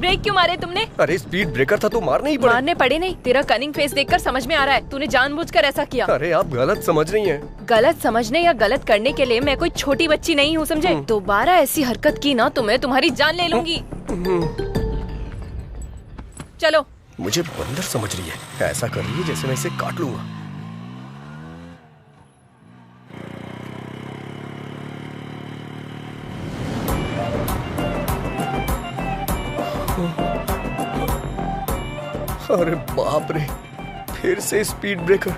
Break क्यों मारे तुमने? अरे स्पीड ब्रेकर था तो मारने ही पड़े। मारने पड़े नहीं, तेरा कनिंग फेस देखकर समझ में आ रहा है तूने जानबूझकर ऐसा किया। अरे आप गलत समझ रही हैं। गलत समझने या गलत करने के लिए मैं कोई छोटी बच्ची नहीं हूँ, समझे? दोबारा ऐसी हरकत की ना तो मैं तुम्हारी जान ले लूंगी। चलो। मुझे बंदर समझ रही है, ऐसा कर रही है जैसे मैं इसे काट लूंगा। अरे बाप रे, फिर से स्पीड ब्रेकर।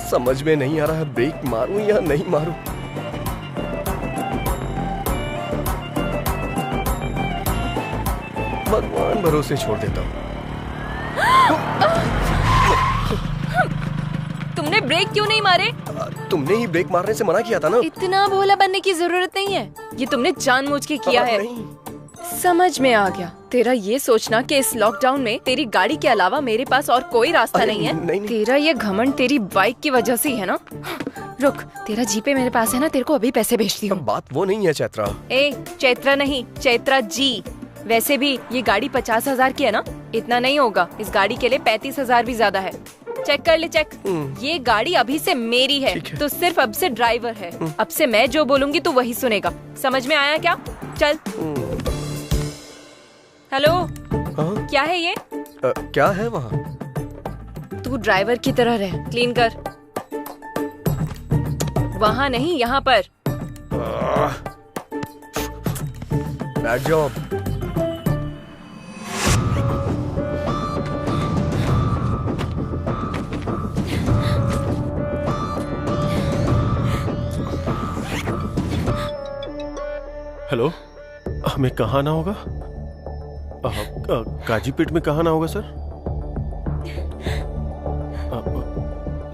समझ में नहीं आ रहा है ब्रेक मारूं या नहीं मारूं। भगवान भरोसे छोड़ देता हूं। तुमने ब्रेक क्यों नहीं मारे? तुमने ही ब्रेक मारने से मना किया था ना। इतना भोला बनने की जरूरत नहीं है, ये तुमने जानबूझ के किया है। नहीं। समझ में आ गया तेरा ये सोचना कि इस लॉकडाउन में तेरी गाड़ी के अलावा मेरे पास और कोई रास्ता नहीं है। नहीं। तेरा ये घमंड तेरी बाइक की वजह से ही है ना। रुक, तेरा जीपे मेरे पास है ना, तेरे को अभी पैसे भेजती हूँ। बात वो नहीं है चैत्रा। चैत्रा नहीं, चैत्रा जी। वैसे भी ये गाड़ी 50,000 की है ना, इतना नहीं होगा। इस गाड़ी के लिए 35,000 भी ज्यादा है। चेक कर ले, चेक। ये गाड़ी अभी से मेरी है, तो सिर्फ अब से ड्राइवर है। अब से मैं जो बोलूंगी तू वही सुनेगा। समझ में आया क्या? चल। हेलो। क्या है ये? क्या है वहाँ? तू ड्राइवर की तरह रह, क्लीन कर। वहाँ नहीं, यहाँ पर। Bad job. हेलो, हमें कहाँ आना होगा? काजीपेट में कहाँ आना होगा सर?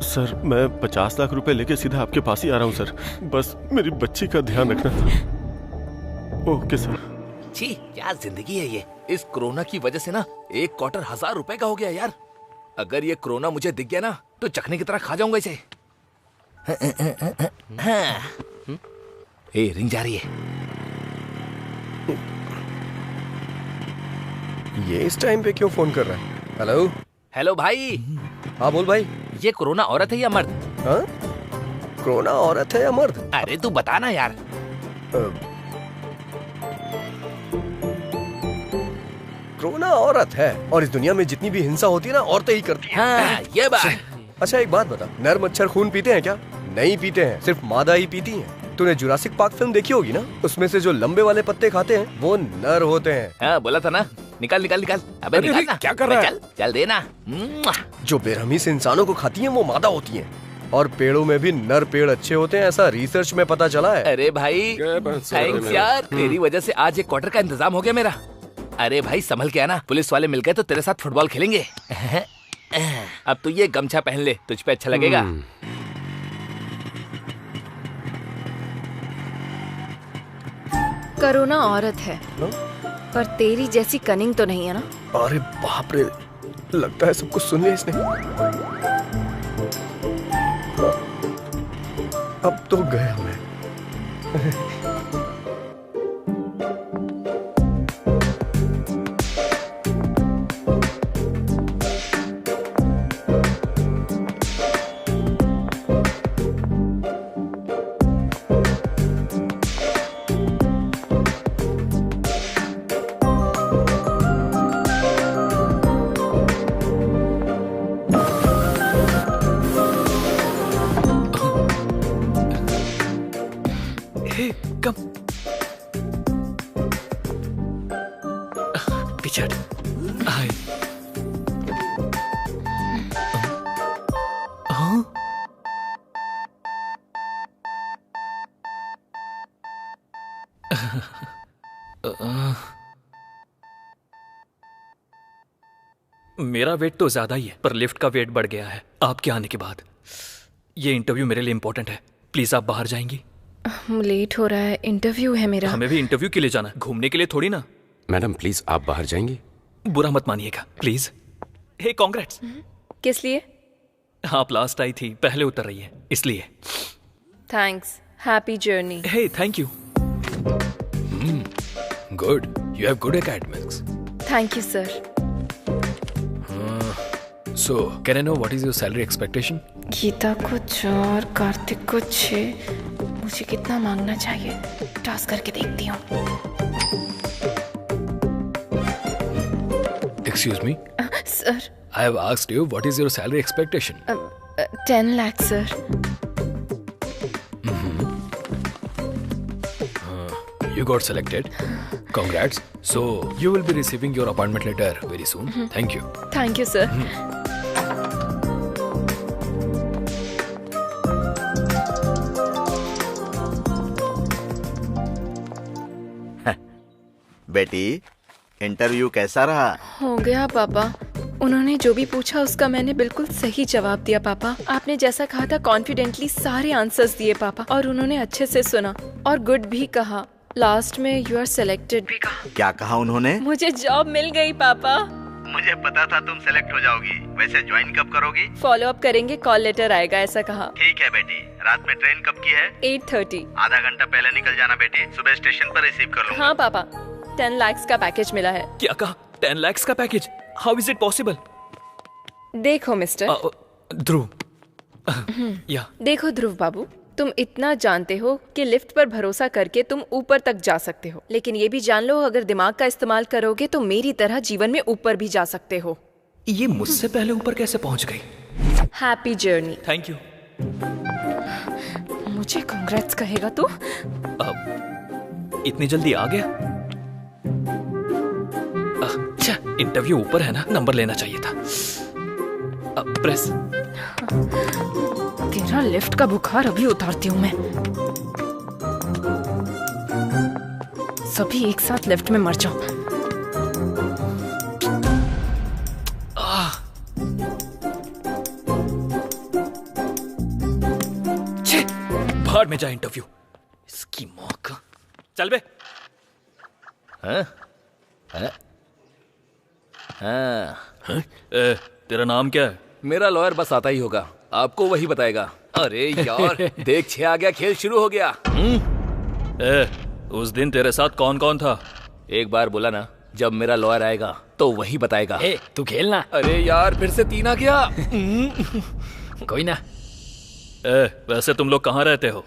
सर मैं 50 लाख रुपए लेके सीधा आपके पास ही आ रहा हूँ सर। बस मेरी बच्ची का ध्यान रखना था। Okay sir. छी, क्या जिंदगी है ये। इस कोरोना की वजह से ना एक क्वार्टर 1000 रुपए का हो गया यार। अगर ये कोरोना मुझे दिख गया ना तो चखने की तरह खा जाऊंगा इसे। रिंग जा रही है। ये इस टाइम पे क्यों फोन कर रहा है? हेलो। हेलो भाई। हाँ बोल भाई। ये कोरोना औरत है या मर्द? हाँ? कोरोना औरत है या मर्द? अरे तू बता ना यार। कोरोना औरत है, और इस दुनिया में जितनी भी हिंसा होती है ना औरतें ही करती हैं। हाँ, ये बात। अच्छा एक बात बता, नर मच्छर खून पीते हैं क्या? नहीं पीते हैं, सिर्फ मादा ही पीती हैं। तूने जुरासिक पार्क फिल्म देखी होगी ना, उसमें से जो लंबे वाले पत्ते खाते हैं वो नर होते हैं। हाँ बोला था ना। निकाल निकाल निकाल। अबे निकाल ना। क्या कर रहा है? चल चल देना। जो बेरहमी से इंसानों को खाती हैं वो मादा होती हैं, और पेड़ों में भी नर पेड़ अच्छे होते हैं, ऐसा रिसर्च में पता चला है। अरे भाई थैंक्स यार, तेरी वजह से आज एक क्वार्टर का इंतजाम हो गया मेरा। अरे भाई संभल के आना, पुलिस वाले मिल गए तो तेरे साथ फुटबॉल खेलेंगे। अब तू ये गमछा पहन ले, तुझ पे अच्छा लगेगा। कोरोना औरत है पर तेरी जैसी कनिंग तो नहीं है ना। अरे बाप रे, लगता है सब कुछ सुन लिया इसने। अब तो गया मैं। मेरा वेट तो ज्यादा ही है, पर लिफ्ट का वेट बढ़ गया है आपके आने के बाद। ये इंटरव्यू मेरे लिए इम्पोर्टेंट है, प्लीज आप बाहर जाएंगी? लेट हो रहा है, इंटरव्यू है मेरा। हमें भी इंटरव्यू के लिए जाना, घूमने के लिए थोड़ी ना। मैडम प्लीज आप बाहर जाएंगी? बुरा मत मानिएगा प्लीज। Hey congrats. किस लिए? आप लास्ट आई थी, पहले उतर रही है इसलिए। Thanks, happy journey. Hey thank you. Good, you have good academics. Thank you sir. So, can I know what is your salary expectation? Geeta को 4, कार्तिक को 6, मुझे कितना मांगना चाहिए? टास्क करके देखती हूँ। Excuse me? Sir. I have asked you what is your salary expectation? 10 lakh, sir. You got selected. Congrats. So, you will be receiving your appointment letter very soon. Thank you. Thank you, sir. बेटी, interview कैसा रहा? हो गया पापा। उन्होंने जो भी पूछा उसका मैंने बिल्कुल सही जवाब दिया पापा। आपने जैसा कहा था कॉन्फिडेंटली सारे आंसर्स दिए पापा, और उन्होंने अच्छे से सुना और गुड भी कहा। लास्ट में यू आर सिलेक्टेड भी कहा। क्या कहा उन्होंने? मुझे जॉब मिल गई पापा। मुझे पता था तुम सेलेक्ट हो जाओगी। वैसे ज्वाइन कब करोगी? फॉलो अप करेंगे, कॉल लेटर आएगा, ऐसा कहा। ठीक है बेटी। रात में ट्रेन कब की है? 8:30। आधा घंटा पहले निकल जाना बेटी, सुबह स्टेशन पर रिसीव कर लूंगा। हाँ पापा, 10 lakhs का पैकेज मिला है। क्या कहा? 10 lakhs का package? How is it possible? देखो मिस्टर ध्रुव, या देखो ध्रुव बाबू, तुम इतना जानते हो कि लिफ्ट पर भरोसा करके तुम ऊपर तक जा सकते हो, लेकिन ये भी जान लो अगर दिमाग का इस्तेमाल करोगे तो मेरी तरह जीवन में ऊपर भी जा सकते हो। ये मुझसे पहले ऊपर कैसे पहुंच गई? Happy journey. Thank you. मुझे कांग्रेट्स कहेगा तू? इतनी जल्दी आ गया? अच्छा, इंटरव्यू ऊपर है ना, नंबर लेना चाहिए था। प्रेस। तेरा लिफ्ट का बुखार अभी उतारती हूँ मैं। सभी एक साथ लिफ्ट में मर जाओ। भाड़ में जा इंटरव्यू, इसकी मौका। चल बे। हाँ? हाँ? हाँ? तेरा नाम क्या है? मेरा लॉयर बस आता ही होगा, आपको वही बताएगा। अरे यार देख 6 आ गया, खेल शुरू हो गया। उस दिन तेरे साथ कौन कौन था? एक बार बोला ना, जब मेरा लॉयर आएगा तो वही बताएगा। तू खेलना। अरे यार फिर से 3 आ गया। कोई ना। वैसे तुम लोग कहाँ रहते हो?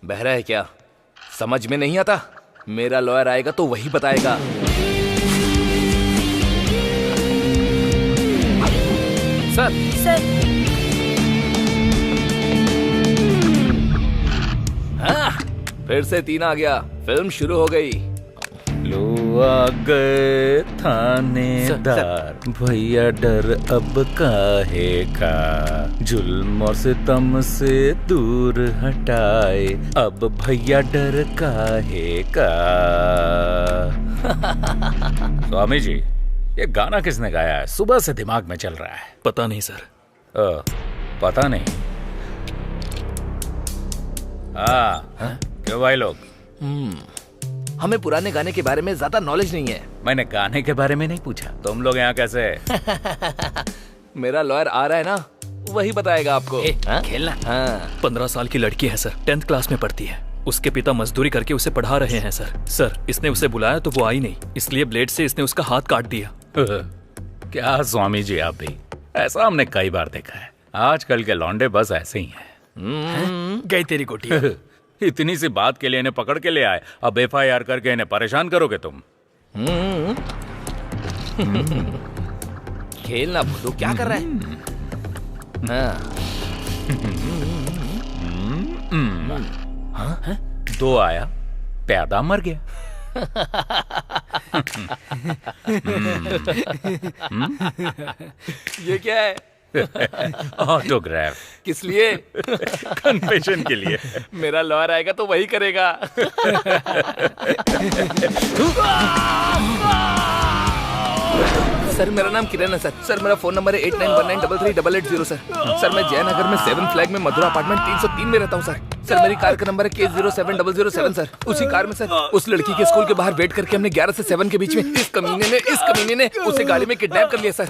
बहरा है क्या? समझ में नहीं आता? मेरा लॉयर आएगा तो वही बताएगा। सर हाँ, फिर से 3 आ गया, फिल्म शुरू हो गई। लो आ गए थानेदार, भैया डर अब काहे का, जुल्म और सितम से दूर हटाए, अब भैया डर काहे का। स्वामी जी, ये गाना किसने गाया है? सुबह से दिमाग में चल रहा है। पता नहीं सर। पता नहीं? हाँ, क्यों भाई लोग? हमें पुराने गाने के बारे में ज्यादा नॉलेज नहीं है। मैंने गाने के बारे में नहीं पूछा, तुम लोग यहाँ कैसे? मेरा लॉयर आ रहा है ना, वही बताएगा आपको। खेलना। हाँ। 15 साल की लड़की है सर, 10th क्लास में पढ़ती है। उसके पिता मजदूरी करके उसे पढ़ा रहे हैं सर। इसने उसे बुलाया तो वो आई नहीं, इसलिए ब्लेड से इसने उसका हाथ काट दिया। क्या स्वामी जी, आप भी ऐसा हमने कई बार देखा है। आजकल के लौंडे बस ऐसे ही हैं। गई तेरी गोटी। इतनी सी बात के लिए इन्हें पकड़ के ले आए, अब FIR करके इन्हें परेशान करोगे तुम? खेलना भूलो, क्या कर रहा है? हाँ? 2 आया, प्यादा मर गया। ये क्या है? ऑटोग्राफ। किस लिए? कन्फेशन के लिए। मेरा लॉयर आएगा तो वही करेगा। सर मेरा नाम किरण है सर। मेरा फोन नंबर है 8919338880 सर। मैं जयनगर में 7 फ्लैग में मधुरा अपार्टमेंट 303 में रहता हूँ सर। मेरी कार का नंबर है K07007 सर। उसी कार में सर उस लड़की के स्कूल के बाहर वेट करके हमने 11 से 7 के बीच में इस कमीने ने उसे गाड़ी में किडनैप कर लिया सर।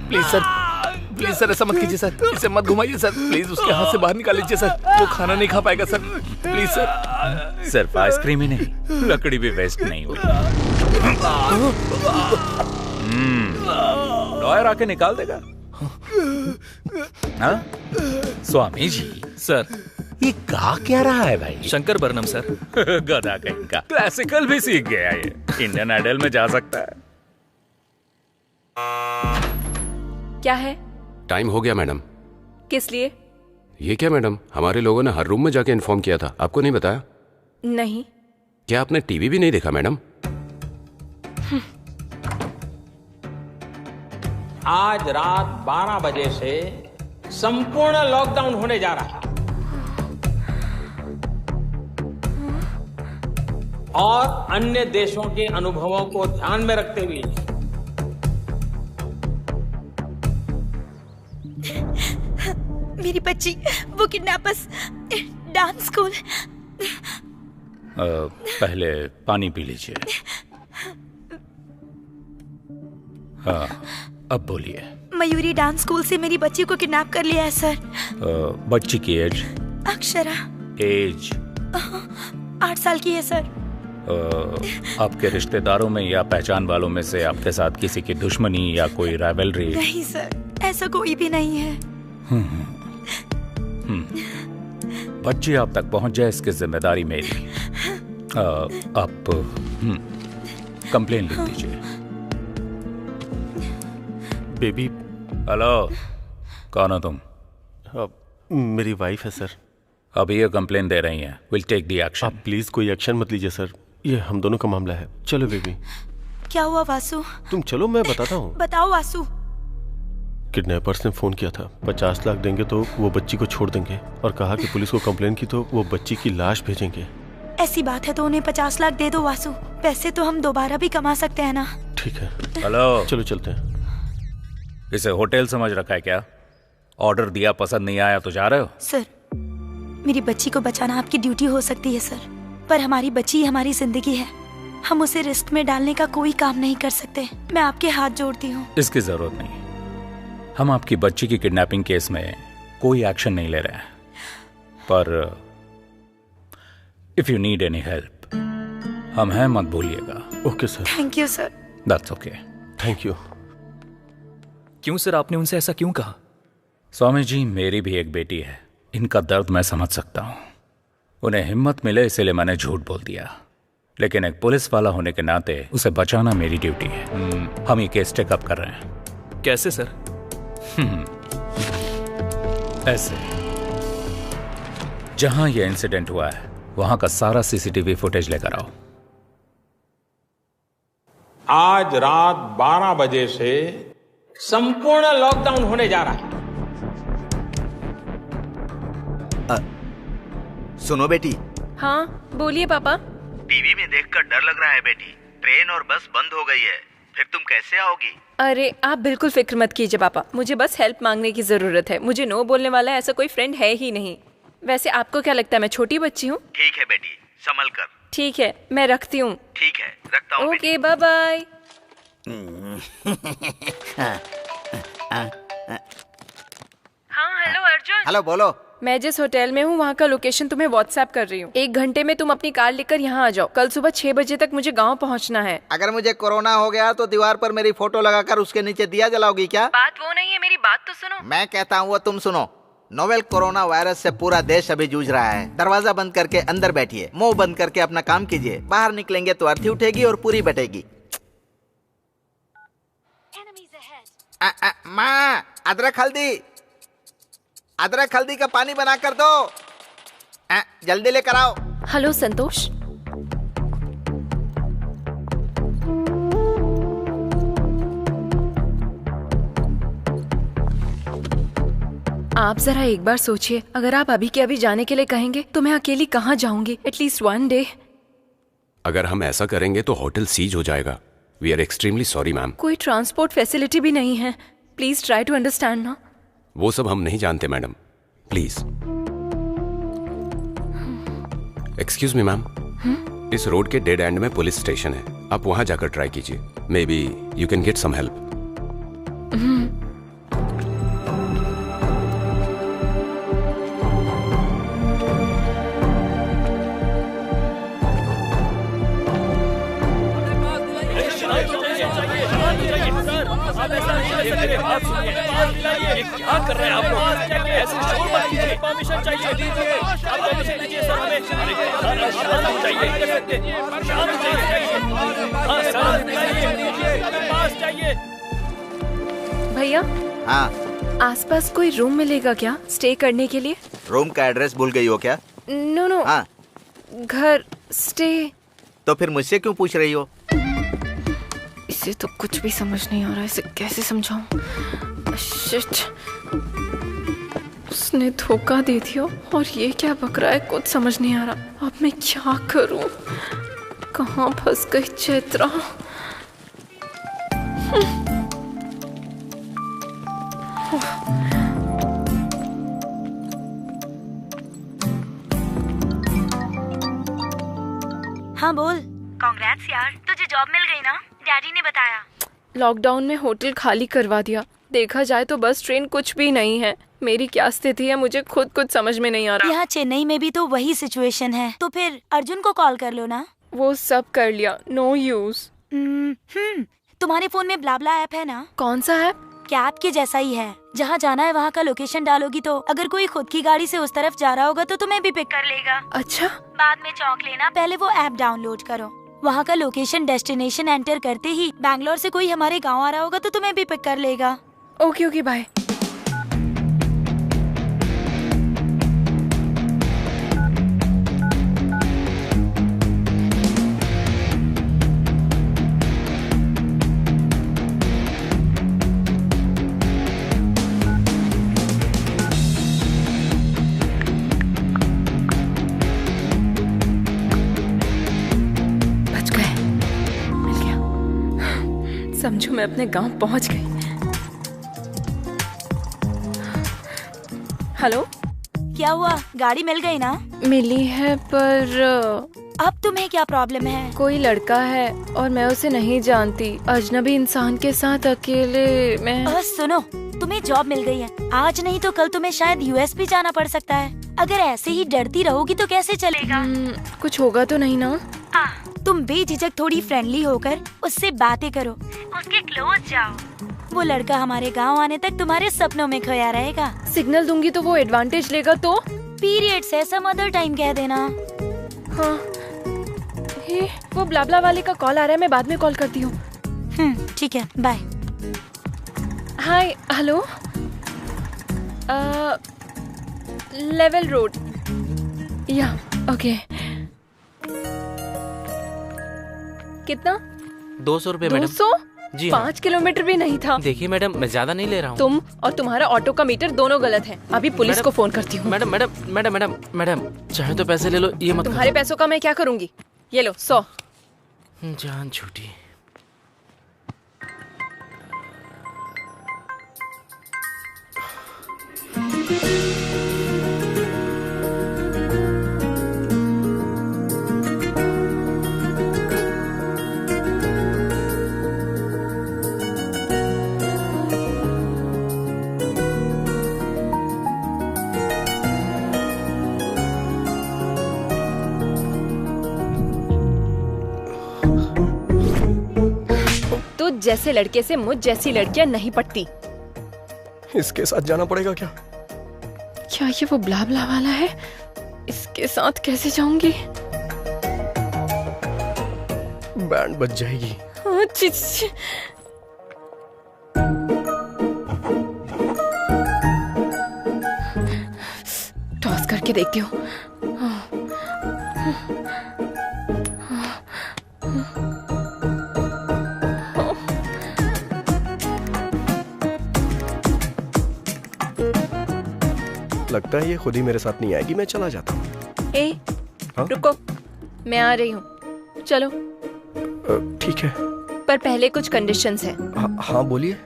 प्लीज सर ऐसा मत कीजिए सर, इसे मत घुमाइए सर, प्लीज उसके हाथ से बाहर निकाल लीजिए सर, वो खाना नहीं खा पाएगा सर, प्लीज सर। सिर्फ आइसक्रीम ही नहीं, लकड़ी भी वेस्ट नहीं हुई। लॉयर आके निकाल देगा। हाँ? स्वामी जी सर, ये गा क्या रहा है भाई? शंकर बरनम सर। गधा कहीं का, क्लासिकल भी सीख गया ये। इंडियन आइडल में जा सकता है। क्या है? टाइम हो गया मैडम। किस लिए? ये क्या मैडम, हमारे लोगों ने हर रूम में जाके इन्फॉर्म किया था, आपको नहीं बताया? नहीं। क्या आपने टीवी भी नहीं देखा मैडम? आज रात 12 बजे से संपूर्ण लॉकडाउन होने जा रहा है और अन्य देशों के अनुभवों को ध्यान में रखते हुए मेरी बच्ची, वो किडनैपर्स डांस स्कूल। पहले पानी पी लीजिए। हाँ, अब बोलिए। मयूरी डांस स्कूल से मेरी बच्ची को किडनैप कर लिया है सर। बच्ची की एज? अक्षरा। एज? 8 साल की है सर। आपके रिश्तेदारों में या पहचान वालों में से आपके साथ किसी की दुश्मनी या कोई राइवलरी? नहीं सर, ऐसा कोई भी नहीं है। बच्ची आप तक पहुंच जाए इसकी जिम्मेदारी मेरी। आप कंप्लेन लिख दीजिए। बेबी। हेलो, कौन हो तुम? मेरी वाइफ है सर। अभी ये कंप्लेन दे रही हैं। Will take the action. आप प्लीज कोई एक्शन मत लीजिए सर, ये हम दोनों का मामला है। चलो बेबी। क्या हुआ वासु? तुम चलो, मैं बताता हूँ। बताओ वासु। किडनैपर्स ने फोन किया था, 50 लाख देंगे तो वो बच्ची को छोड़ देंगे, और कहा कि पुलिस को कंप्लेन की तो वो बच्ची की लाश भेजेंगे। ऐसी बात है तो उन्हें 50 लाख दे दो वासु। पैसे तो हम दोबारा भी कमा सकते हैं ना। ठीक है। हेलो, चलो चलते हैं। इसे होटल समझ रखा है क्या? ऑर्डर दिया, पसंद नहीं आया तो जा रहे हो? सर, मेरी बच्ची को बचाना आपकी ड्यूटी हो सकती है सर, पर हमारी बच्ची हमारी जिंदगी है। हम उसे रिस्क में डालने का कोई काम नहीं कर सकते। मैं आपके हाथ जोड़ती हूँ। इसकी जरूरत नहीं। हम आपकी बच्ची की किडनैपिंग केस में कोई एक्शन नहीं ले रहे हैं, पर if you need any help, हम हैं, मत भूलिएगा। Okay sir. Thank you sir. That's okay. Thank you. क्यों सर, आपने उनसे ऐसा क्यों कहा? स्वामी जी, मेरी भी एक बेटी है, इनका दर्द मैं समझ सकता हूँ। उन्हें हिम्मत मिले इसलिए मैंने झूठ बोल दिया, लेकिन एक पुलिस वाला होने के नाते उसे बचाना मेरी ड्यूटी है। हम ये केस टेकअप कर रहे हैं। कैसे सर? ऐसे, जहां यह इंसिडेंट हुआ है वहां का सारा सीसीटीवी फुटेज लेकर आओ। आज रात 12 बजे से संपूर्ण लॉकडाउन होने जा रहा है। सुनो बेटी। हाँ बोलिए पापा। टीवी में देखकर डर लग रहा है बेटी। ट्रेन और बस बंद हो गई है, फिर तुम कैसे आओगी? अरे आप बिल्कुल फिक्र मत कीजिए पापा, मुझे बस हेल्प मांगने की जरूरत है। मुझे नो बोलने वाला ऐसा कोई फ्रेंड है ही नहीं। वैसे आपको क्या लगता है मैं छोटी बच्ची हूँ? ठीक है बेटी, संभल कर। ठीक है, मैं रखती हूँ। ठीक है, रखता हूँ। Okay, bye bye. हाँ हेलो अर्जुन। हेलो, बोलो। मैं जिस होटल में हूँ वहाँ का लोकेशन तुम्हें व्हाट्सएप कर रही हूँ। 1 घंटे में तुम अपनी कार लेकर यहाँ आ जाओ। कल सुबह 6 बजे तक मुझे गाँव पहुँचना है। अगर मुझे कोरोना हो गया तो दीवार पर मेरी फोटो लगाकर उसके नीचे दिया जलाओगी क्या? बात वो नहीं है, मेरी बात तो सुनो। मैं कहता हूँ वो तुम सुनो। नोवेल कोरोना वायरस से पूरा देश अभी जूझ रहा है। दरवाजा बंद करके अंदर बैठिए, मुंह बंद करके अपना काम कीजिए। बाहर निकलेंगे तो अर्थी उठेगी और पूरी बटेगी। माँ, अदरक हल्दी का पानी बना कर दो। जल्दी लेकर आओ। हेलो संतोष। आप जरा एक बार सोचिए, अगर आप अभी के अभी जाने के लिए कहेंगे तो मैं अकेली कहाँ जाऊंगी? At least 1 day. अगर हम ऐसा करेंगे तो होटल सीज हो जाएगा। We are extremely sorry ma'am. कोई ट्रांसपोर्ट फैसिलिटी भी नहीं है। प्लीज ट्राई टू अंडरस्टैंड ना। वो सब हम नहीं जानते madam, please. Excuse me ma'am, इस रोड के डेड एंड में पुलिस स्टेशन है, आप वहां जाकर ट्राई कीजिए। Maybe you can get some help. आप ऐसा नहीं कर सकते। बात सुनिए, ये क्या कर रहे हैं आप लोग? ऐसे शोर मत कीजिए। परमिशन चाहिए दीजिए, आप परमिशन दीजिए सर हमें। अरे शांत हो जाइए, शांत हो जाइए। हाँ शांत दीजिए, हमें पास चाहिए। भैया हाँ आसपास कोई रूम मिलेगा क्या स्टे करने के लिए? रूम का एड्रेस भूल गई हो क्या? नो हाँ घर स्टे। तो फिर मुझसे क्यों पूछ रही हो? इसे तो कुछ भी समझ नहीं आ रहा, इसे कैसे समझाऊं? शिट, उसने धोखा दे दिया और ये क्या बक रहा है, कुछ समझ नहीं आ रहा। अब मैं क्या करूं? कहाँ फंस गई चैत्रा? हाँ बोल। कांग्रेट्स यार, तुझे जॉब मिल गई ना? डैडी ने बताया। लॉकडाउन में होटल खाली करवा दिया। देखा जाए तो बस ट्रेन कुछ भी नहीं है। मेरी क्या स्थिति है मुझे खुद कुछ समझ में नहीं आ रहा। यहाँ चेन्नई में भी तो वही सिचुएशन है। तो फिर अर्जुन को कॉल कर लो ना। वो सब कर लिया, नो यूज। तुम्हारे फोन में ब्लाब्ला ऐप है ना? कौन सा ऐप? कैब के जैसा ही है। जहाँ जाना है वहाँ का लोकेशन डालोगी तो अगर कोई खुद की गाड़ी से उस तरफ जा रहा होगा तो तुम्हें भी पिक कर लेगा। अच्छा, बाद में चौंक लेना। पहले वो ऐप डाउनलोड करो। वहाँ का लोकेशन डेस्टिनेशन एंटर करते ही बैंगलोर से कोई हमारे गाँव आ रहा होगा तो तुम्हें भी पिक कर लेगा। Okay bye. समझो मैं अपने गांव पहुंच गई। हेलो, क्या हुआ? गाड़ी मिल गई ना? मिली है पर अब तुम्हें क्या प्रॉब्लम है? कोई लड़का है और मैं उसे नहीं जानती। अजनबी इंसान के साथ अकेले मैं। सुनो, तुम्हें जॉब मिल गई है। आज नहीं तो कल तुम्हें शायद यूएस भी जाना पड़ सकता है। अगर ऐसे ही डरती रहोगी तो कैसे चलेगा? कुछ होगा तो नहीं ना? तुम बेझिझक थोड़ी फ्रेंडली होकर उससे बातें करो, उसके क्लोज जाओ। वो लड़का हमारे गांव आने तक तुम्हारे सपनों में खोया रहेगा। सिग्नल दूंगी तो वो एडवांटेज लेगा तो? पीरियड्स है, सम अदर टाइम कह देना। हाँ, वो ब्लाब्ला वाले का कॉल आ रहा है, मैं बाद में कॉल करती हूँ। ठीक है, बाय। हाय, हेलो, लेवल रोड। या ओके। कितना? 200 रुपए मैडम। 200? जी 5 किलोमीटर भी नहीं था। देखिए मैडम, मैं ज्यादा नहीं ले रहा हूँ। तुम और तुम्हारा ऑटो का मीटर दोनों गलत है। अभी पुलिस को फोन करती हूँ। Madam madam madam madam madam चाहे तो पैसे ले लो, ये मत। तुम्हारे पैसों का मैं क्या करूँगी? ये लो 100। जान छूटी। जैसे लड़के से मुझ जैसी लड़कियां नहीं पटती। इसके साथ जाना पड़ेगा क्या? क्या ये वो ब्लाब्ला वाला है? इसके साथ कैसे जाऊंगी? बैंड बज जाएगी। टॉस करके देखती हूँ। लगता है ये खुद ही मेरे साथ नहीं आएगी, मैं चला जाता हूँ। रुको, मैं आ रही हूँ, चलो। ठीक है, पर पहले कुछ कंडीशंस हैं। हाँ बोलिए।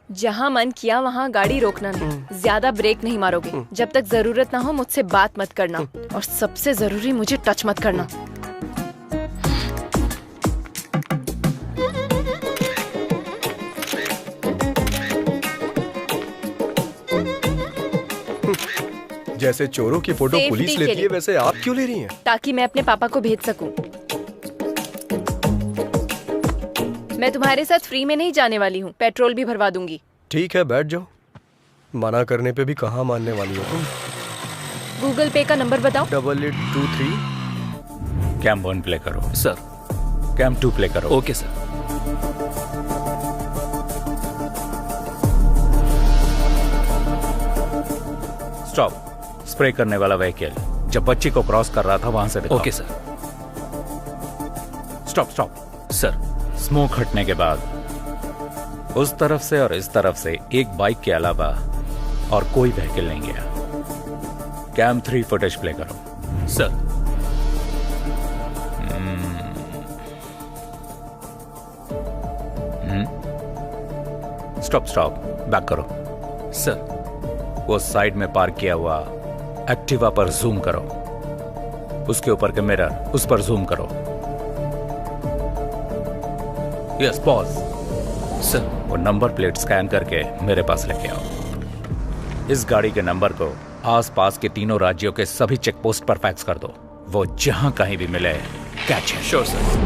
जहाँ मन किया वहाँ गाड़ी रोकना नहीं, ज्यादा ब्रेक नहीं मारोगे, जब तक जरूरत ना हो मुझसे बात मत करना, और सबसे जरूरी मुझे टच मत करना। जैसे चोरों की फोटो पुलिस लेती है वैसे आप क्यों ले रही हैं? ताकि मैं अपने पापा को भेज सकूं। मैं तुम्हारे साथ फ्री में नहीं जाने वाली हूँ, पेट्रोल भी भरवा दूंगी। ठीक है, बैठ जाओ। मना करने पे भी कहाँ मानने वाली हो तुम। गूगल पे का नंबर बताओ। 8823। कैम 1 प्ले करो। सर। कैम 2 प्ले करो। Okay sir. स्टॉप। स्प्रे करने वाला व्हीकल जब बच्ची को क्रॉस कर रहा था वहां से दिखाओ। Okay sir. Stop stop. Sir. Smoke हटने के बाद उस तरफ से और इस तरफ से एक बाइक के अलावा और कोई व्हीकल नहीं गया। कैम 3 फुटेज प्ले करो। सर। Stop stop. बैक करो। सर। वो साइड में पार्क किया हुआ एक्टिवा पर जूम करो। उसके ऊपर के मिरर, उस पर जूम करो। Yes, pause. सर। वो नंबर प्लेट स्कैन करके मेरे पास लेके आओ। इस गाड़ी के नंबर को आसपास के तीनों राज्यों के सभी चेक पोस्ट पर फैक्स कर दो। वो जहां कहीं भी मिले कैच है। Sure sir.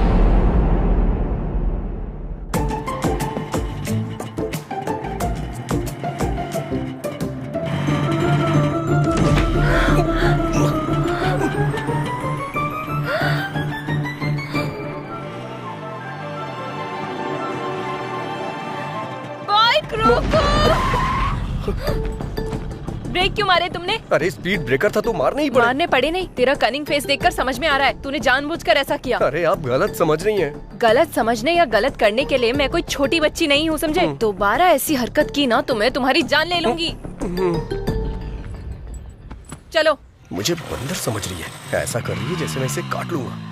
ब्रेक क्यों मारे तुमने? अरे स्पीड ब्रेकर था तो मारने ही पड़े। मारने पड़े नहीं, तेरा कनिंग फेस देखकर समझ में आ रहा है तूने जानबूझकर ऐसा किया। अरे आप गलत समझ रही हैं। गलत समझने या गलत करने के लिए मैं कोई छोटी बच्ची नहीं हूँ, समझे? दोबारा ऐसी हरकत की ना तो मैं तुम्हारी जान ले लूंगी। चलो। मुझे बंदर समझ रही है, ऐसा कर रही है जैसे मैं इसे काट लूंगा।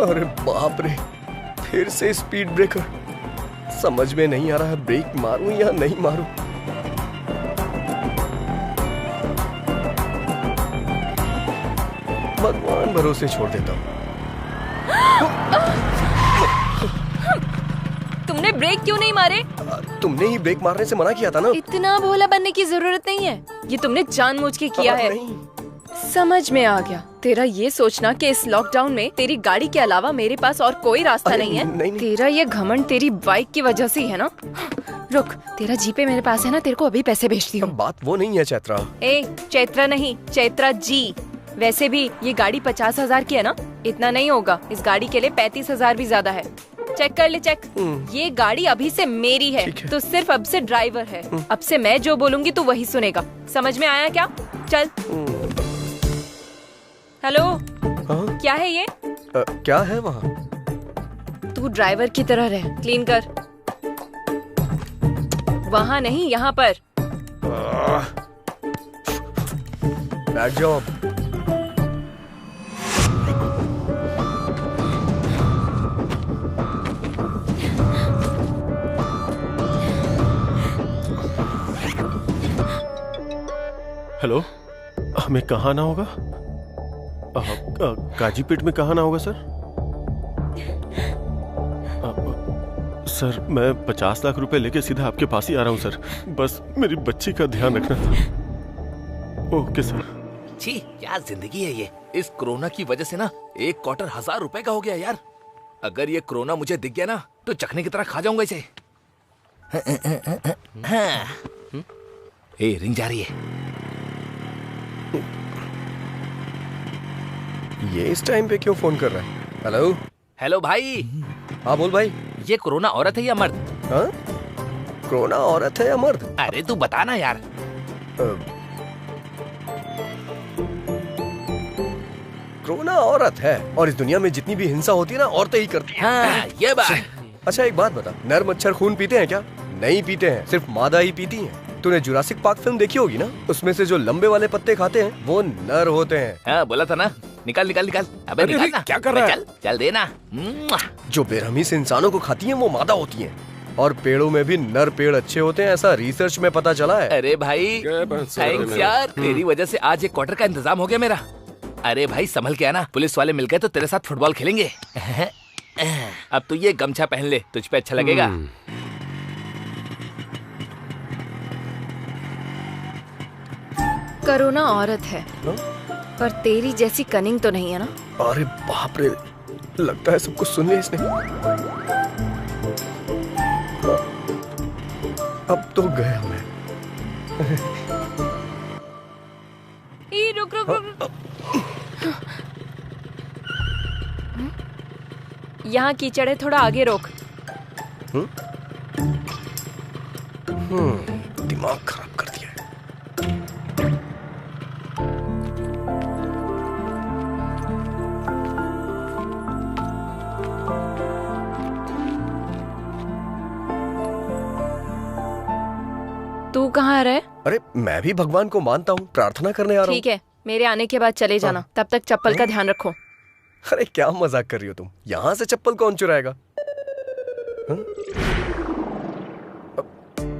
अरे बाप रे, फिर से स्पीड ब्रेकर। समझ में नहीं आ रहा है ब्रेक मारूं या नहीं मारूं। भगवान भरोसे छोड़ देता हूं। तुमने ब्रेक क्यों नहीं मारे? तुमने ही ब्रेक मारने से मना किया था ना। इतना भोला बनने की जरूरत नहीं है, ये तुमने जानबूझ के किया है। समझ में आ गया तेरा ये सोचना कि इस लॉकडाउन में तेरी गाड़ी के अलावा मेरे पास और कोई रास्ता नहीं है। नहीं। तेरा ये घमंड तेरी बाइक की वजह से ही है ना। रुक, तेरा जीपे मेरे पास है ना, तेरे को अभी पैसे भेजती हूँ। बात वो नहीं है चैत्रा। चैत्रा नहीं, चैत्रा जी। वैसे भी ये गाड़ी 50,000 की है ना, इतना नहीं होगा। इस गाड़ी के लिए 35,000 भी ज्यादा है। चेक कर ले, चेक। ये गाड़ी अभी से मेरी है, तो सिर्फ अब से ड्राइवर है। अब से मैं जो बोलूंगी तू वही सुनेगा। समझ में आया क्या? चल। हेलो। क्या है ये? क्या है वहाँ? तू ड्राइवर की तरह रह, क्लीन कर। वहाँ नहीं, यहाँ पर। बैठ जाओ। हेलो, हमें कहाँ आना होगा? काजीपेट में कहाँ आना होगा सर? सर मैं 50 लाख रुपए लेके सीधा आपके पास ही आ रहा हूँ सर। बस मेरी बच्ची का ध्यान रखना था। Okay sir. छी, क्या जिंदगी है ये। इस कोरोना की वजह से ना एक क्वार्टर 1000 रुपए का हो गया यार। अगर ये कोरोना मुझे दिख गया ना तो चखने की तरह खा जाऊंगा इसे। रिंग जा रही है। ये इस टाइम पे क्यों फोन कर रहा है? हेलो। हेलो भाई। हाँ बोल भाई। ये कोरोना औरत है या मर्द? हाँ? कोरोना औरत है या मर्द? अरे तू बता ना यार। कोरोना औरत है, और इस दुनिया में जितनी भी हिंसा होती है ना औरतें ही करती हैं। हाँ, ये बात। अच्छा एक बात बता, नर मच्छर खून पीते हैं क्या? नहीं पीते हैं, सिर्फ मादा ही पीती हैं। तूने जुरासिक पार्क फिल्म देखी होगी ना, उसमें से जो लंबे वाले पत्ते खाते हैं वो नर होते हैं। हाँ बोला था ना। निकाल निकाल निकाल। अबे निकाल ना। क्या कर रहा है? चल चल देना। जो बेरहमी से इंसानों को खाती हैं वो मादा होती हैं, और पेड़ों में भी नर पेड़ अच्छे होते हैं, ऐसा रिसर्च में पता चला है। अरे भाई थैंक्स यार, तेरी वजह से आज एक क्वार्टर का इंतजाम हो गया मेरा। अरे भाई संभल के आना, पुलिस वाले मिल गए तो तेरे साथ फुटबॉल खेलेंगे। अब तू ये गमछा पहन ले, तुझ पे अच्छा लगेगा। कोरोना औरत है, पर तेरी जैसी कनिंग तो नहीं है ना? अरे बाप रे, लगता है सब कुछ सुन लिया इसने। अब तो गया मैं। रुक रुक रुक। यहाँ कीचड़ है, थोड़ा आगे रोक। दिमाग खराब कर दिया है। तू कहाँ रहे? अरे मैं भी भगवान को मानता हूँ, प्रार्थना करने आ रहा हूँ। ठीक है, मेरे आने के बाद चले जाना। तब तक चप्पल का ध्यान रखो। अरे क्या मजाक कर रही हो तुम? यहाँ से चप्पल कौन चुराएगा?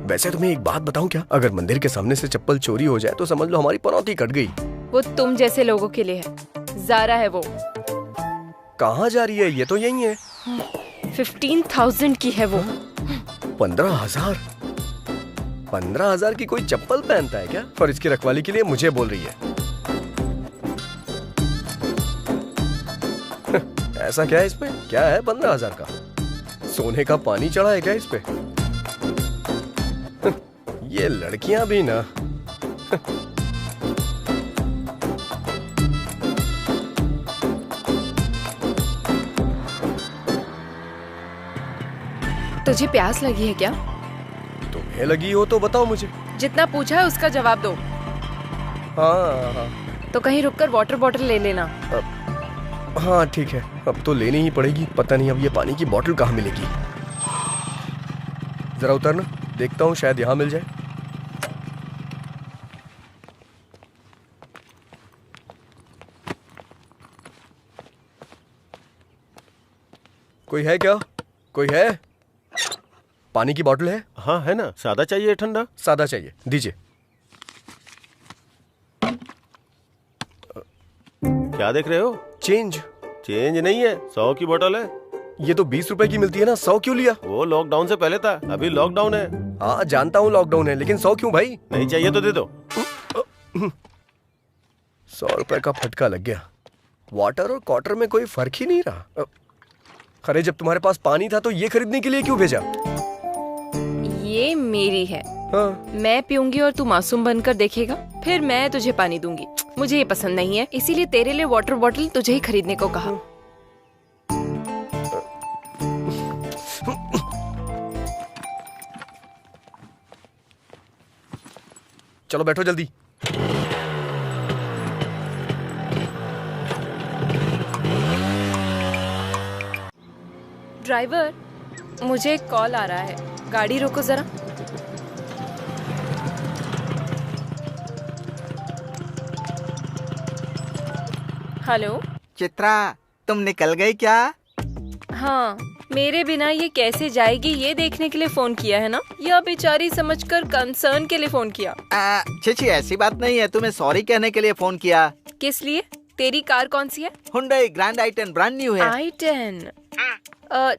वैसे तुम्हें एक बात बताऊं क्या? अगर मंदिर के सामने से चप्पल चोरी हो जाए तो समझ लो हमारी पनौती कट गई। वो तुम जैसे लोगों के लिए है। ज़ारा है वो। कहाँ जा रही है? ये तो यही है। 15,000 की है वो। 15,000? 15,000 की कोई चप्पल पहनता है क्या? और इसकी रखवाली के लिए मुझे बोल रही है। ऐसा क्या है इसमें? क्या है 15,000 का? सोने का पानी चढ़ा है क्या इस पे? ये लड़कियां भी ना। तुझे प्यास लगी है क्या? तुम्हें लगी हो तो बताओ मुझे। जितना पूछा है उसका जवाब दो। हाँ। तो कहीं रुककर वाटर बॉटल ले लेना। हाँ ठीक है, अब तो लेनी ही पड़ेगी। पता नहीं अब ये पानी की बोतल कहाँ मिलेगी। जरा उतरना, देखता हूँ शायद यहाँ मिल जाए। कोई है क्या? कोई है? पानी की बोतल है? हाँ है ना। सादा चाहिए ठंडा? सादा चाहिए, दीजिए। क्या देख रहे हो? चेंज। चेंज नहीं है, 100 की बोतल है। ये तो 20 रुपए की मिलती है ना, 100 क्यों लिया? वो लॉकडाउन से पहले था, अभी लॉकडाउन है। हाँ जानता हूँ लॉकडाउन है, लेकिन 100 क्यों भाई? नहीं चाहिए तो दे दो। 100 रुपए का फटका लग गया। वाटर और क्वार्टर में कोई फर्क ही नहीं रहा। अरे जब तुम्हारे पास पानी था तो ये खरीदने के लिए क्यों भेजा? ये मेरी है। हाँ। मैं पीऊंगी और तू मासूम बनकर देखेगा, फिर मैं तुझे पानी दूंगी। मुझे ये पसंद नहीं है, इसीलिए तेरे लिए वाटर बॉटल तुझे ही खरीदने को कहा। चलो बैठो जल्दी। ड्राइवर, मुझे एक कॉल आ रहा है, गाड़ी रोको जरा। हेलो चित्रा, तुम निकल गई क्या? हाँ, मेरे बिना ये कैसे जाएगी ये देखने के लिए फोन किया है ना? यह बेचारी समझकर कंसर्न के लिए फोन किया। छी ऐसी बात नहीं है, तुम्हें सॉरी कहने के लिए फोन किया। किस लिए? तेरी कार कौन सी है? Hyundai grand i10 brand new है। i10।